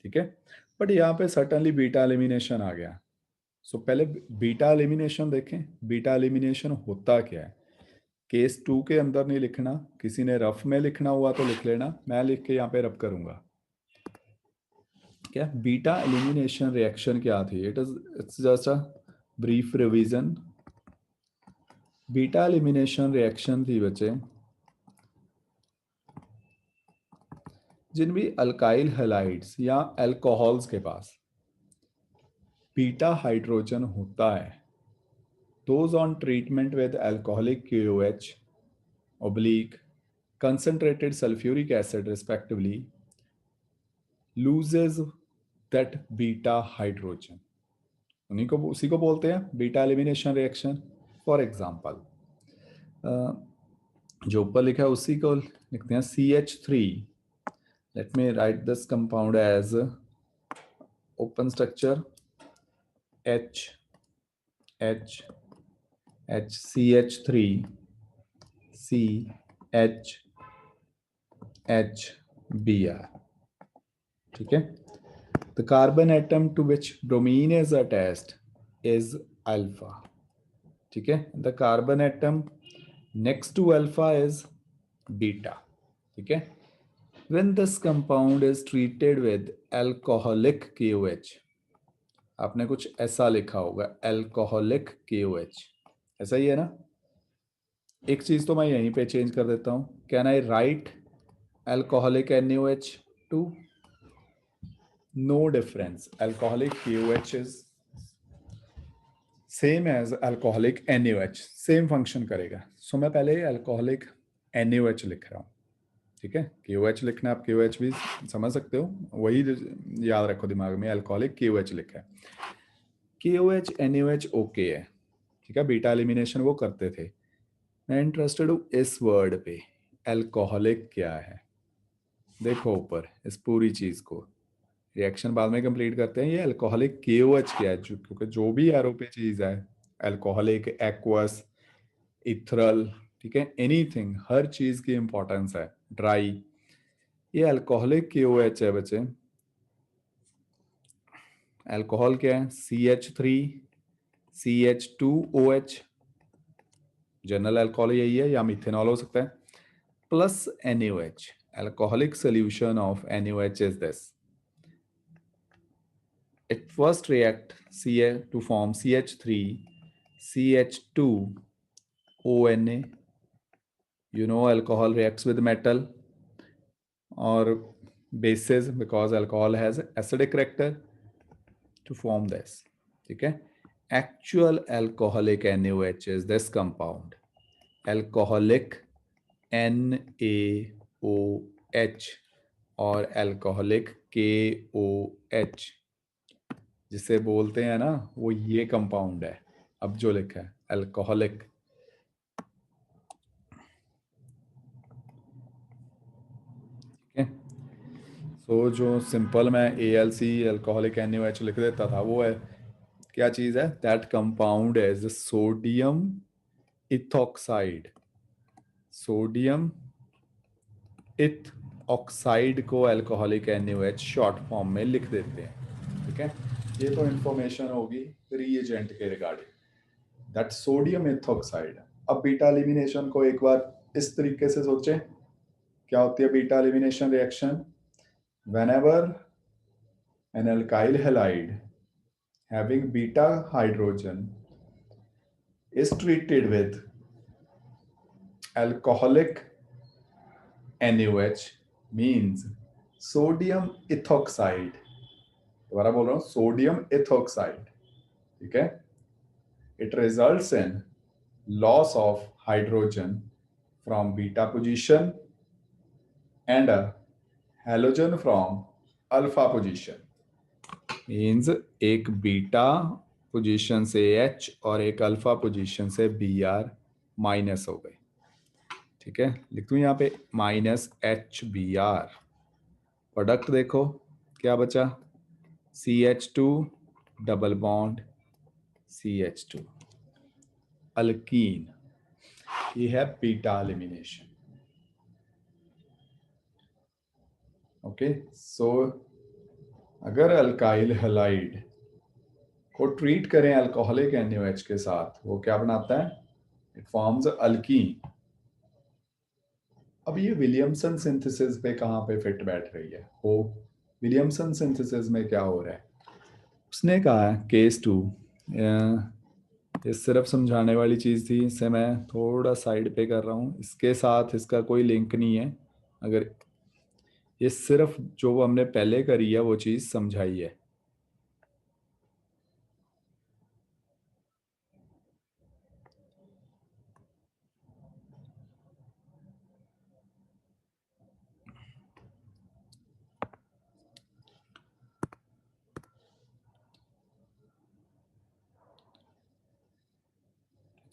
ठीक है, बट यहाँ पे सर्टनली बीटा एलिमिनेशन आ गया। सो पहले बीटा एलिमिनेशन देखें, बीटा एलिमिनेशन होता क्या है। केस 2 के अंदर नहीं लिखना, किसी ने रफ में लिखना हुआ तो लिख लेना, मैं लिख के यहाँ पे रफ करूंगा। क्या बीटा एलिमिनेशन रिएक्शन क्या थी? It's just a brief revision. Beta elimination reaction थी बच्चे, जिन भी अल्काइल हैलाइड्स या अल्कोहल्स के पास बीटा हाइड्रोजन होता है, those on treatment with alcoholic KOH oblique concentrated sulfuric acid respectively loses that beta hydrogen. उसी को बोलते हैं beta elimination reaction. For example जो ऊपर लिखा है उसी को लिखते हैं CH3. Let me write this compound as open structure CH3 CHHBr. ठीक है. The carbon atom to which bromine is attached is alpha. ठीक है. The carbon atom next to alpha is beta. ठीक है. When this compound is treated with alcoholic KOH, आपने कुछ ऐसा लिखा होगा alcoholic KOH. ऐसा ही है ना. एक चीज तो मैं यहीं पे चेंज कर देता हूं. Can I write alcoholic NaOH too? No difference. Alcoholic KOH is same as alcoholic NaOH. Same function करेगा. So मैं पहले alcoholic NaOH लिख रहा हूँ. ठीक है. KOH लिखना आप KOH भी समझ सकते हो. वही याद रखो दिमाग में. alcoholic KOH लिखा है. KOH NaOH ओके है. ठीक है. बीटा एलिमिनेशन वो करते थे. मैं इंटरेस्टेड हूँ इस वर्ड पे. alcoholic क्या है. देखो ऊपर इस पूरी चीज को. रिएक्शन बाद में कंप्लीट करते हैं. ये अल्कोहलिक KOH क्या है. क्योंकि जो भी एरो पे चीज है अल्कोहलिक एक्वस इथरल. ठीक है. एनीथिंग हर चीज की इंपॉर्टेंस है. ड्राई. ये अल्कोहलिक KOH है बच्चे. अल्कोहल क्या है. CH3 CH2OH. जनरल अल्कोहल यही है या मिथेनॉल हो सकता है. Plus NaOH. Alcoholic solution of NaOH is this. It first react to form CH3 CH2 ONA. You know alcohol reacts with metal or bases because alcohol has acidic character to form this. ठीक है. Actual alcoholic NaOH is this compound. Alcoholic NaOH और alcoholic KOH जिसे बोलते हैं ना वो ये compound है. अब जो लिखा है अल्कोहलिक. सो जो सिंपल मैं ALC अल्कोहलिक NaOH लिख देता था वो है क्या चीज है. That compound is sodium ethoxide. Sodium इथ ऑक्साइड को अल्कोहलिक NaOH शॉर्ट फॉर्म में लिख देते हैं. ठीक है. ये तो इंफॉर्मेशन होगी रिएजेंट के रिगार्डिंग. That sodium ethoxide. अब बीटा एलिमिनेशन को एक बार इस तरीके से सोचें. क्या होती है beta elimination reaction. Whenever an alkyl halide having beta hydrogen is treated with alcoholic NaOH means sodium ethoxide. दोबारा बोल रहा हूं सोडियम इथॉक्साइड. ठीक है. It results in loss of hydrogen from beta position and a halogen from alpha position. Means एक beta position से H और एक अल्फा पोजीशन से Br माइनस हो गए. ठीक है. लिख दूं यहाँ पे -HBr. प्रोडक्ट देखो क्या बचा. CH2 double bond CH2 alkyne. ये है बीटा एलिमिनेशन. ओके. सो अगर अल्काइल हैलाइड को ट्रीट करें अल्कोहलिक NaOH के साथ वो क्या बनाता है. It forms alkyne. अब ये विलियमसन सिंथेसिस पे कहाँ पे फिट बैठ रही है. वो विलियमसन सिंथेसिस में क्या हो रहा है. उसने कहा है केस 2. ये सिर्फ समझाने वाली चीज थी. इसे मैं थोड़ा साइड पे कर रहा हूँ. इसके साथ इसका कोई लिंक नहीं है. अगर ये सिर्फ जो हमने पहले करी है वो चीज समझाई है.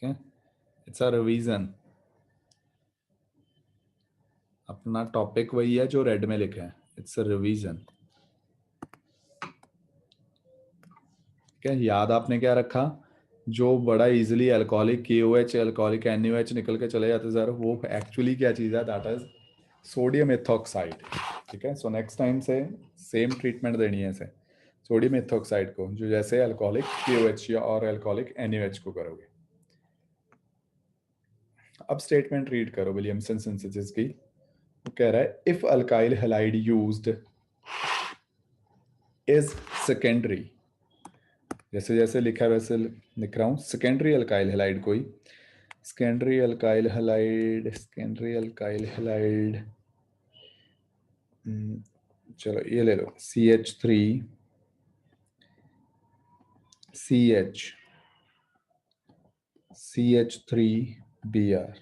ठीक है, इट्स अ रिवीजन। अपना टॉपिक वही है जो रेड में लिखा है, इट्स अ रिवीजन। ठीक है, याद आपने क्या रखा, जो बड़ा easily alcoholic KOH alcoholic NaOH निकल के चले जाते सर, वो एक्चुअली क्या चीज़ है, दैट इज सोडियम एथोक्साइड। ठीक है, सो नेक्स्ट टाइम से सेम ट्रीटमेंट देनी है इसे, सोडियम एथोक्साइड को, जो जैसे अल्कोहलिक KOH या और अल्कोहलिक NaOH को करोगे। अब स्टेटमेंट रीड करो विलियमसन सिंथेसिस की। वो कह रहा है if alkyl halide used is secondary, जैसे जैसे लिखा है वैसे लिख रहा हूँ, सेकेंडरी अल्काइल हैलाइड कोई, secondary alkyl halide, secondary alkyl halide, चलो ये ले लो CH3 CH CH3Br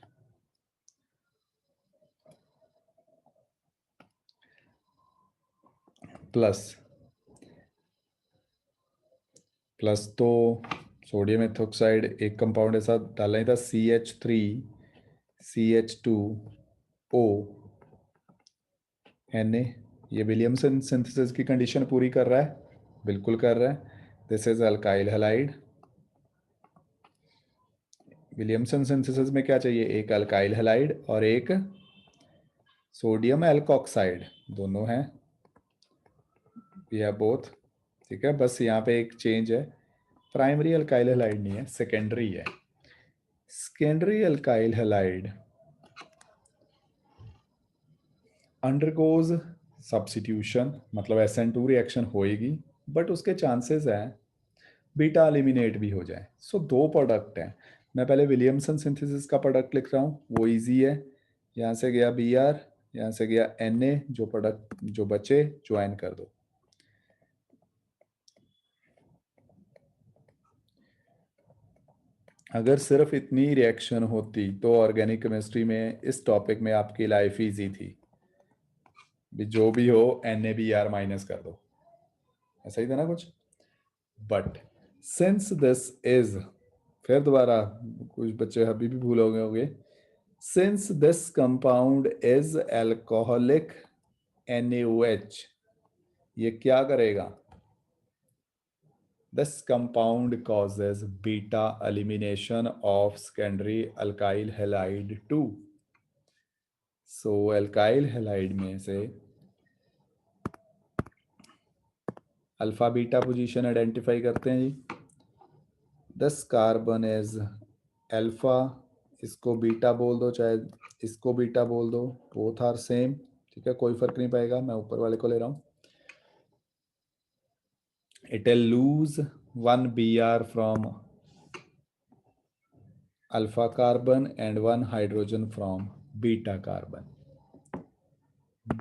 plus plus तो सोडियम एथोक्साइड एक कंपाउंड ऐसा डालना ही था CH3 CH2O Na, ये विलियमसन सिंथेसिस की कंडीशन पूरी कर रहा है, बिल्कुल कर रहा है। This is alkyl halide. Williamson synthesis में क्या चाहिए, एक अल्काइल हैलाइड और एक सोडियम एल्कोक्साइड, दोनों हैं, वी हैव बोथ। ठीक है, बस यहाँ पे एक चेंज है, प्राइमरी अल्काइल हैलाइड नहीं है, सेकेंडरी है। Secondary alkyl halide undergoes substitution, मतलब SN2 रिएक्शन होएगी, बट उसके चांसेस हैं बीटा एलिमिनेट भी हो जाए। सो दो प्रोडक्ट हैं, मैं पहले विलियमसन सिंथेसिस का प्रोडक्ट लिख रहा हूँ, वो इजी है। यहाँ से गया Br, यहाँ से गया Na, जो प्रोडक्ट जो बचे ज्वाइन कर दो। अगर सिर्फ इतनी रिएक्शन होती तो ऑर्गेनिक केमिस्ट्री में इस टॉपिक में आपकी लाइफ इजी थी, भी जो भी हो NaBr माइनस कर दो, ऐसा ही था ना कुछ। बट सिंस दिस इज, फिर दोबारा कुछ बच्चे अभी भी भूलोगे होंगे, since this compound is alcoholic NaOH, ये क्या करेगा, this compound causes beta elimination of secondary alkyl halide 2। so alkyl halide में से अल्फा बीटा पोजीशन आइडेंटिफाई करते हैं जी। दस कार्बन इज अल्फा, इसको बीटा बोल दो चाहे इसको बीटा बोल दो, बोथ आर सेम। ठीक है, कोई फर्क नहीं पड़ेगा, मैं ऊपर वाले को ले रहा हूँ। It will lose 1 Br from alpha carbon and 1 hydrogen from beta carbon.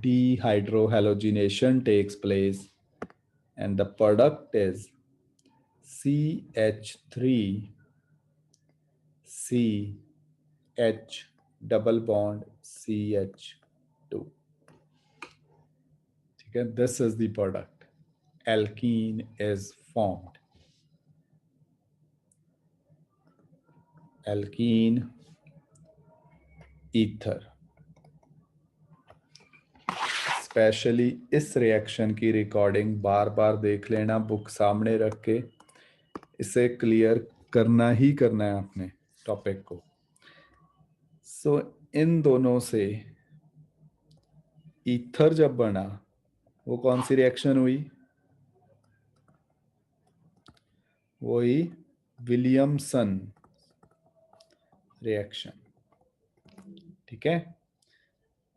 Dehydrohalogenation takes place and the product is CH3 CH double bond CH2। ठीक है, this is the product, alkene is formed। alkene ether। Specially इस reaction की recording बार बार देख लेना, book सामने रख के इसे क्लियर करना ही करना है आपने टॉपिक को। सो इन दोनों से ईथर जब बना, वो कौन सी रिएक्शन हुई, वही विलियमसन रिएक्शन। ठीक है,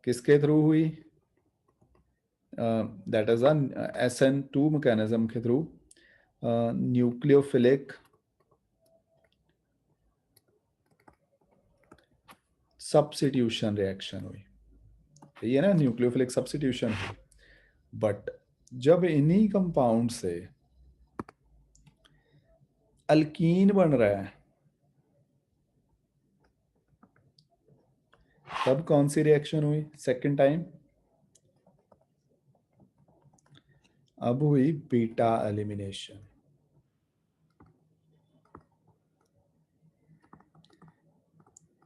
किसके थ्रू हुई, दैट इज SN2 मैकेनिज्म के थ्रू, न्यूक्लियोफिलिक सब्स्टिट्यूशन रिएक्शन हुई, ये ना न्यूक्लियोफिलिक सब्स्टिट्यूशन हुई। बट जब इन्हीं कंपाउंड से अल्कीन बन रहा है, तब कौन सी रिएक्शन हुई सेकंड टाइम, अब हुई बीटा एलिमिनेशन।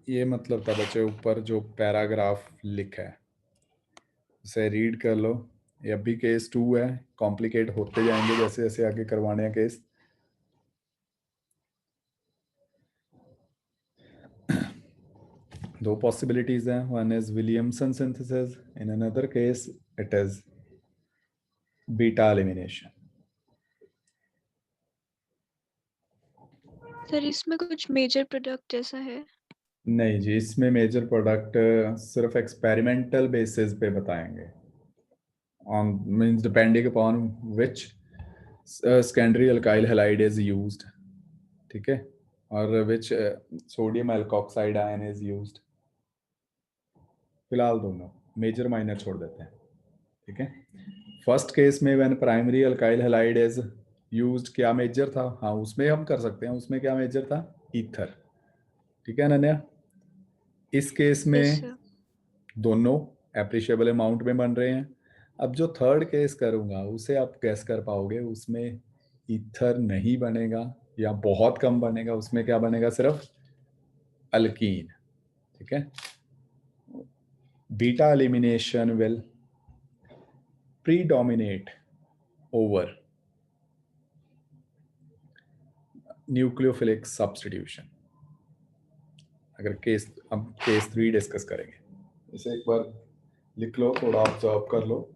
ये मतलब था बच्चे, ऊपर जो पैराग्राफ लिखा है उसे रीड कर लो। ये अभी केस 2 है, कॉम्प्लिकेट होते जाएंगे जैसे जैसे आगे करवाने हैं केस। दो पॉसिबिलिटीज हैं, one is Williamson synthesis, in another case it is beta elimination. Sir इसमें कुछ मेजर प्रोडक्ट जैसा है? नहीं जी, इसमें मेजर प्रोडक्ट सिर्फ एक्सपेरिमेंटल बेसिस पे बताएंगे, on means depending upon which secondary alkyl halide is used, ठीक है, और which sodium alkoxide ion is used. फिलहाल दोनों, मेजर माइनर छोड़ देते हैं, ठीक है। फर्स्ट केस में when primary alkyl halide is used, क्या मेजर था? हाँ उसमें हम कर सकते हैं, उसमें क्या मेजर था? ईथर, ठीक है अनन्या। इस केस यस में सर। दोनों एप्रिशिएबल अमाउंट में बन रहे हैं। अब जो थर्ड केस करूंगा उसे आप गैस कर पाओगे, उसमें ईथर नहीं बनेगा या बहुत कम बनेगा, उसमें क्या बनेगा? सिर्फ अल्कीन, ठीक है। Beta elimination will predominate over nucleophilic substitution. अगर केस, हम केस 3 डिस्कस करेंगे, इसे एक बार लिख लो, थोड़ा ऑब्जर्व कर लो।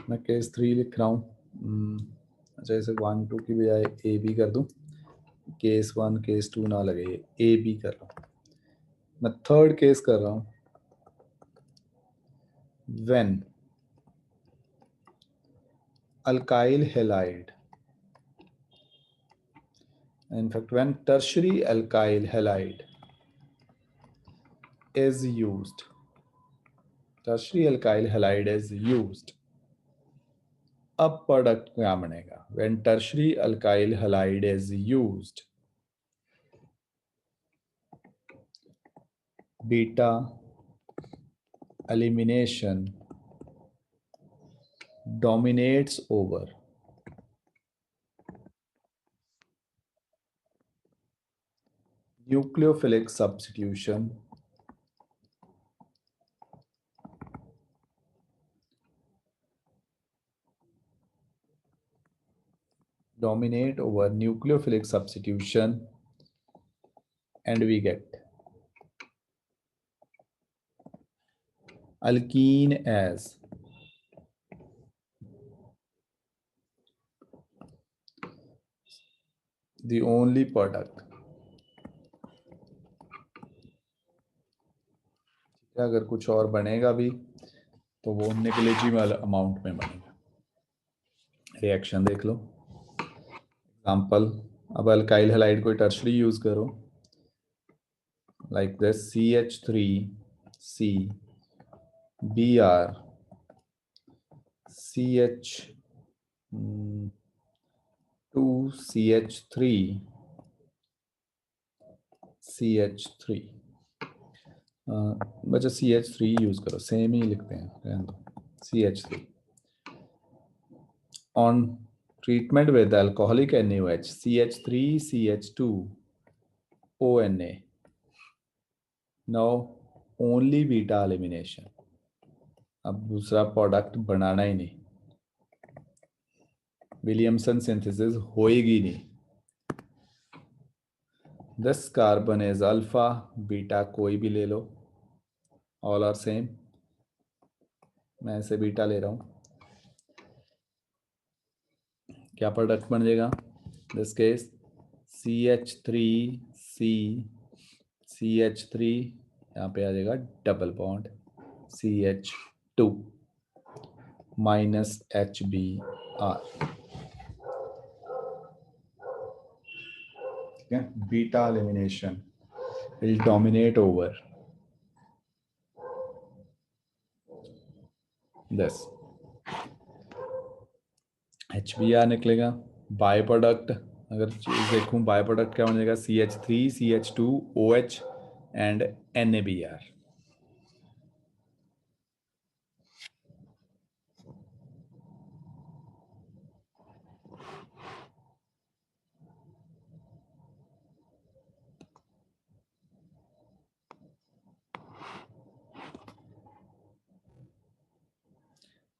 मैं केस 3 लिख रहा हूँ। अच्छा, इसे 1 2 की बजाय ए बी कर दूं, केस 1 केस 2 ना लगे, ए बी कर रहा हूँ। मैं थर्ड केस कर रहा हूँ, when alkyl halide, in fact when tertiary alkyl halide is used, tertiary alkyl halide is used, अब प्रोडक्ट क्या बनेगा? when tertiary alkyl halide is used, beta elimination dominates over nucleophilic substitution dominate over nucleophilic substitution, and we get alkene as the only product। अगर कुछ और बनेगा भी तो वो नेग्लिजिबल अमाउंट में बनेगा। रिएक्शन देख लो, एग्जाम्पल, अब अल्काइल हैलाइड कोई टर्शरी यूज करो, like this CH3C Br CH2CH3 CH3, बच्चा CH3 यूज करो, सेम ही लिखते हैं, रहने दो, CH3 on treatment with alcoholic NaOH CH3CH2 ONA, now only beta elimination। अब दूसरा प्रोडक्ट बनाना ही नहीं, विलियमसन सिंथेसिस होएगी नहीं। This carbon is alpha, beta कोई भी ले लो, ऑल आर सेम, मैं इसे बीटा ले रहा हूं। क्या प्रोडक्ट बन जाएगा? दिस केस CH3C CH3, यहाँ पे आ जाएगा double bond CH2 minus HBr, ठीक है, beta elimination will dominate over this. HBr निकलेगा। बाय प्रोडक्ट अगर चीज देखूं, बाय प्रोडक्ट क्या बनेगा, CH3 CH2 OH and NaBr।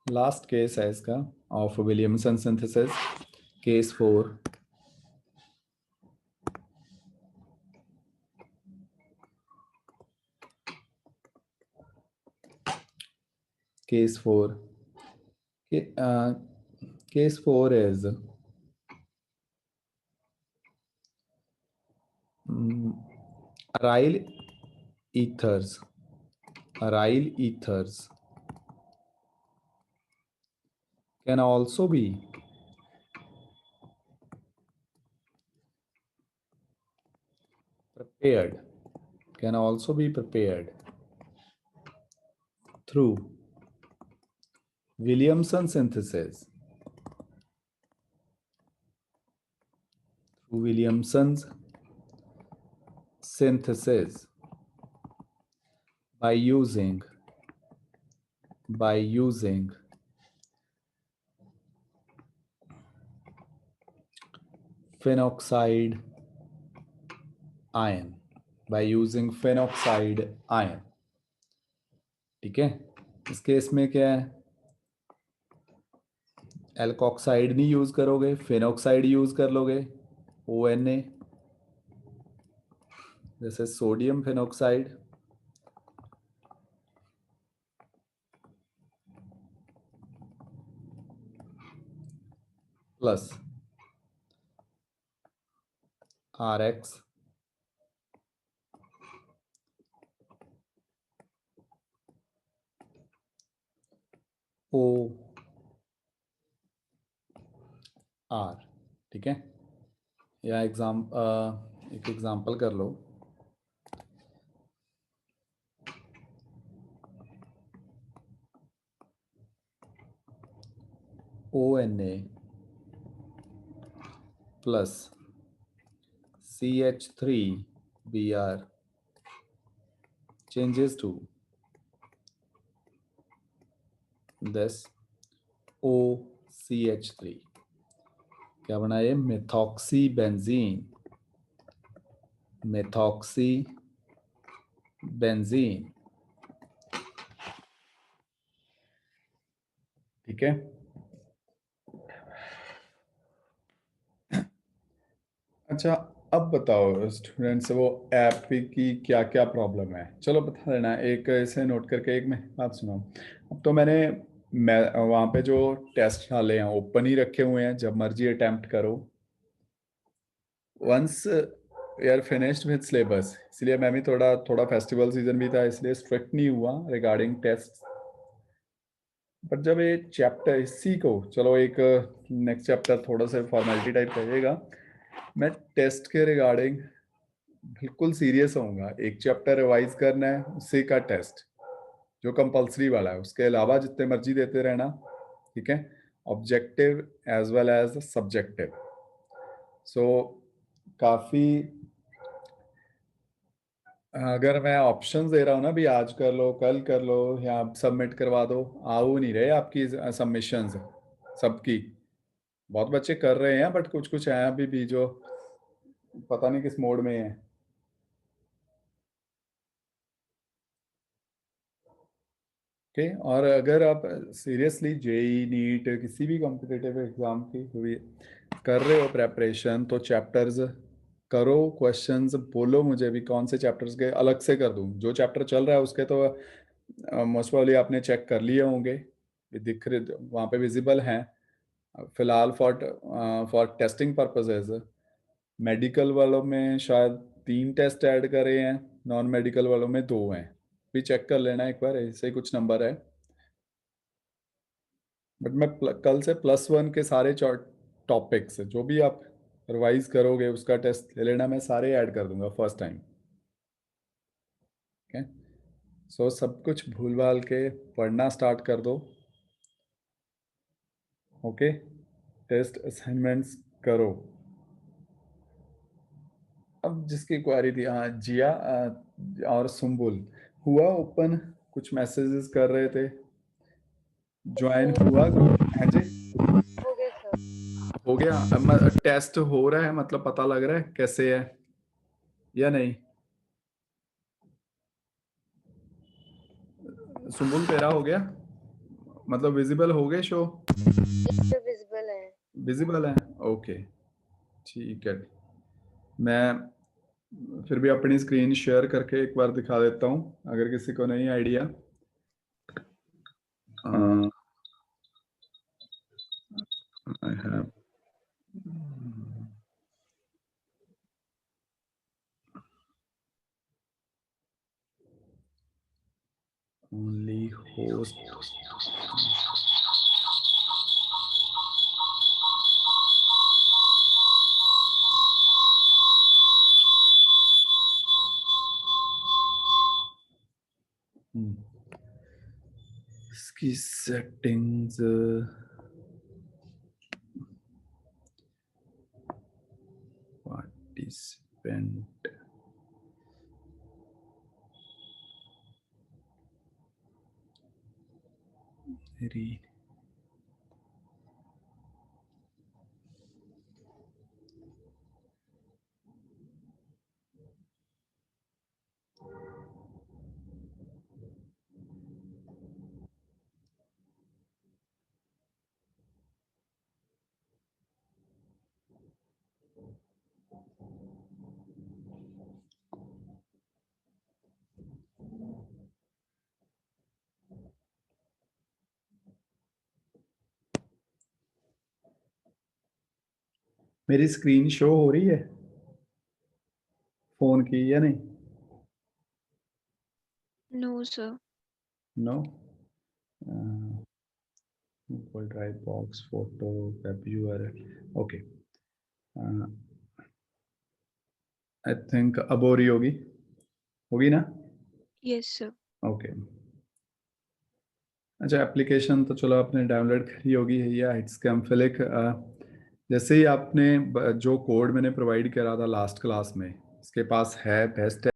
Last case है इसका of Williamson synthesis, case 4। Case 4. Case 4 is aryl ethers. Aryl ethers can also be prepared. Can also be prepared through Williamson synthesis. Through Williamson's synthesis by using phenoxide ion. By using phenoxide ion. ठीक है, इस case में क्या है, alkoxide नहीं use करोगे, phenoxide use कर लोगे, ONA, जैसे sodium phenoxide, plus RX OR। ठीक है, या एक एग्जाम्पल कर लो। ONA plus CH3Br changes to this OCH3, क्या बना ये, मेथॉक्सी बेंजीन। मेथॉक्सी बेंजीन, ठीक है। अच्छा, अब बताओ स्टूडेंट्स, वो ऐप की क्या क्या प्रॉब्लम है, चलो बता देना एक ऐसे नोट करके। एक मैं बात सुनाओ, अब तो मैं वहाँ पे जो टेस्ट डाले हैं ओपन ही रखे हुए हैं, जब मर्जी अटेम्प्ट करो। Once we are finished with syllabus, इसलिए मैं भी थोड़ा फेस्टिवल सीजन भी था, इसलिए स्ट्रिक्ट नहीं हुआ रिगार्डिंग टेस्ट। बट जब ये चैप्टर इसी को, चलो एक नेक्स्ट चैप्टर थोड़ा सा फॉर्मेलिटी टाइप रहेगा, मैं टेस्ट के रिगार्डिंग बिल्कुल सीरियस होऊंगा। एक चैप्टर रिवाइज करना है, उसी का टेस्ट जो कंपलसरी वाला है, उसके अलावा जितने मर्जी देते रहना, ठीक है। Objective as well as subjective. So काफ़ी, अगर मैं ऑप्शंस दे रहा हूँ ना भी, आज कर लो, कल कर लो, या आप सबमिट करवा दो, आओ नहीं रहे आपकी सबमिशंस सबकी। बहुत बच्चे कर रहे हैं, बट कुछ कुछ हैं अभी भी जो पता नहीं किस मोड में है। ओके, और अगर आप सीरियसली JEE नीट किसी भी कॉम्पिटिटिव एग्जाम की हुई कर रहे हो प्रेपरेशन, तो चैप्टर्स करो, क्वेश्चंस बोलो मुझे भी कौन से चैप्टर्स के अलग से कर दूं। जो चैप्टर चल रहा है उसके तो मोस्ट प्रॉब्ली आपने चेक कर लिए होंगे, दिख रहे वहाँ पे विजिबल हैं। फिलहाल फॉर टेस्टिंग पर्पसेस मेडिकल वालों में शायद 3 टेस्ट ऐड करे हैं, नॉन मेडिकल वालों में 2 हैं, भी चेक कर लेना एक बार, ऐसे ही कुछ नंबर है। बट मैं कल से +1 के सारे टॉपिक्स जो भी आप रिवाइज करोगे उसका टेस्ट ले लेना, मैं सारे ऐड कर दूंगा फर्स्ट टाइम। ओके, सो सब कुछ भूल भाल के पढ़ना स्टार्ट कर दो। ओके, टेस्ट असाइनमेंट्स करो। अब जिसकी क्वारी थी, हाँ जिया और सुम्बुल हुआ ओपन, कुछ मैसेजेस कर रहे थे, ज्वाइन हुआ ग्रुप? हाँ जी, हो गया सर। हो गया। अब टेस्ट हो रहा है, मतलब पता लग रहा है कैसे है या नहीं? सुम्बुल तेरा हो गया, मतलब विजिबल हो गए शो? इससे विजिबल है। विजिबल है, ओके ठीक है। मैं फिर भी अपनी स्क्रीन शेयर करके एक बार दिखा देता हूँ अगर किसी को नहीं idea. I have only host. इसकी सेटिंग्स पार्टिसिपेंट मेरी मेरी स्क्रीन शो हो रही है फोन की या नहीं? No, sir. No, Google drive, box, photo, web viewer, okay. I think अब हो रही होगी ना? Yes, sir. ओके, अच्छा एप्लीकेशन तो चलो आपने डाउनलोड करी होगी या हिटस्कैमफिलिक। जैसे ही आपने जो कोड मैंने प्रोवाइड करा था लास्ट क्लास में, इसके पास है बेस्ट है।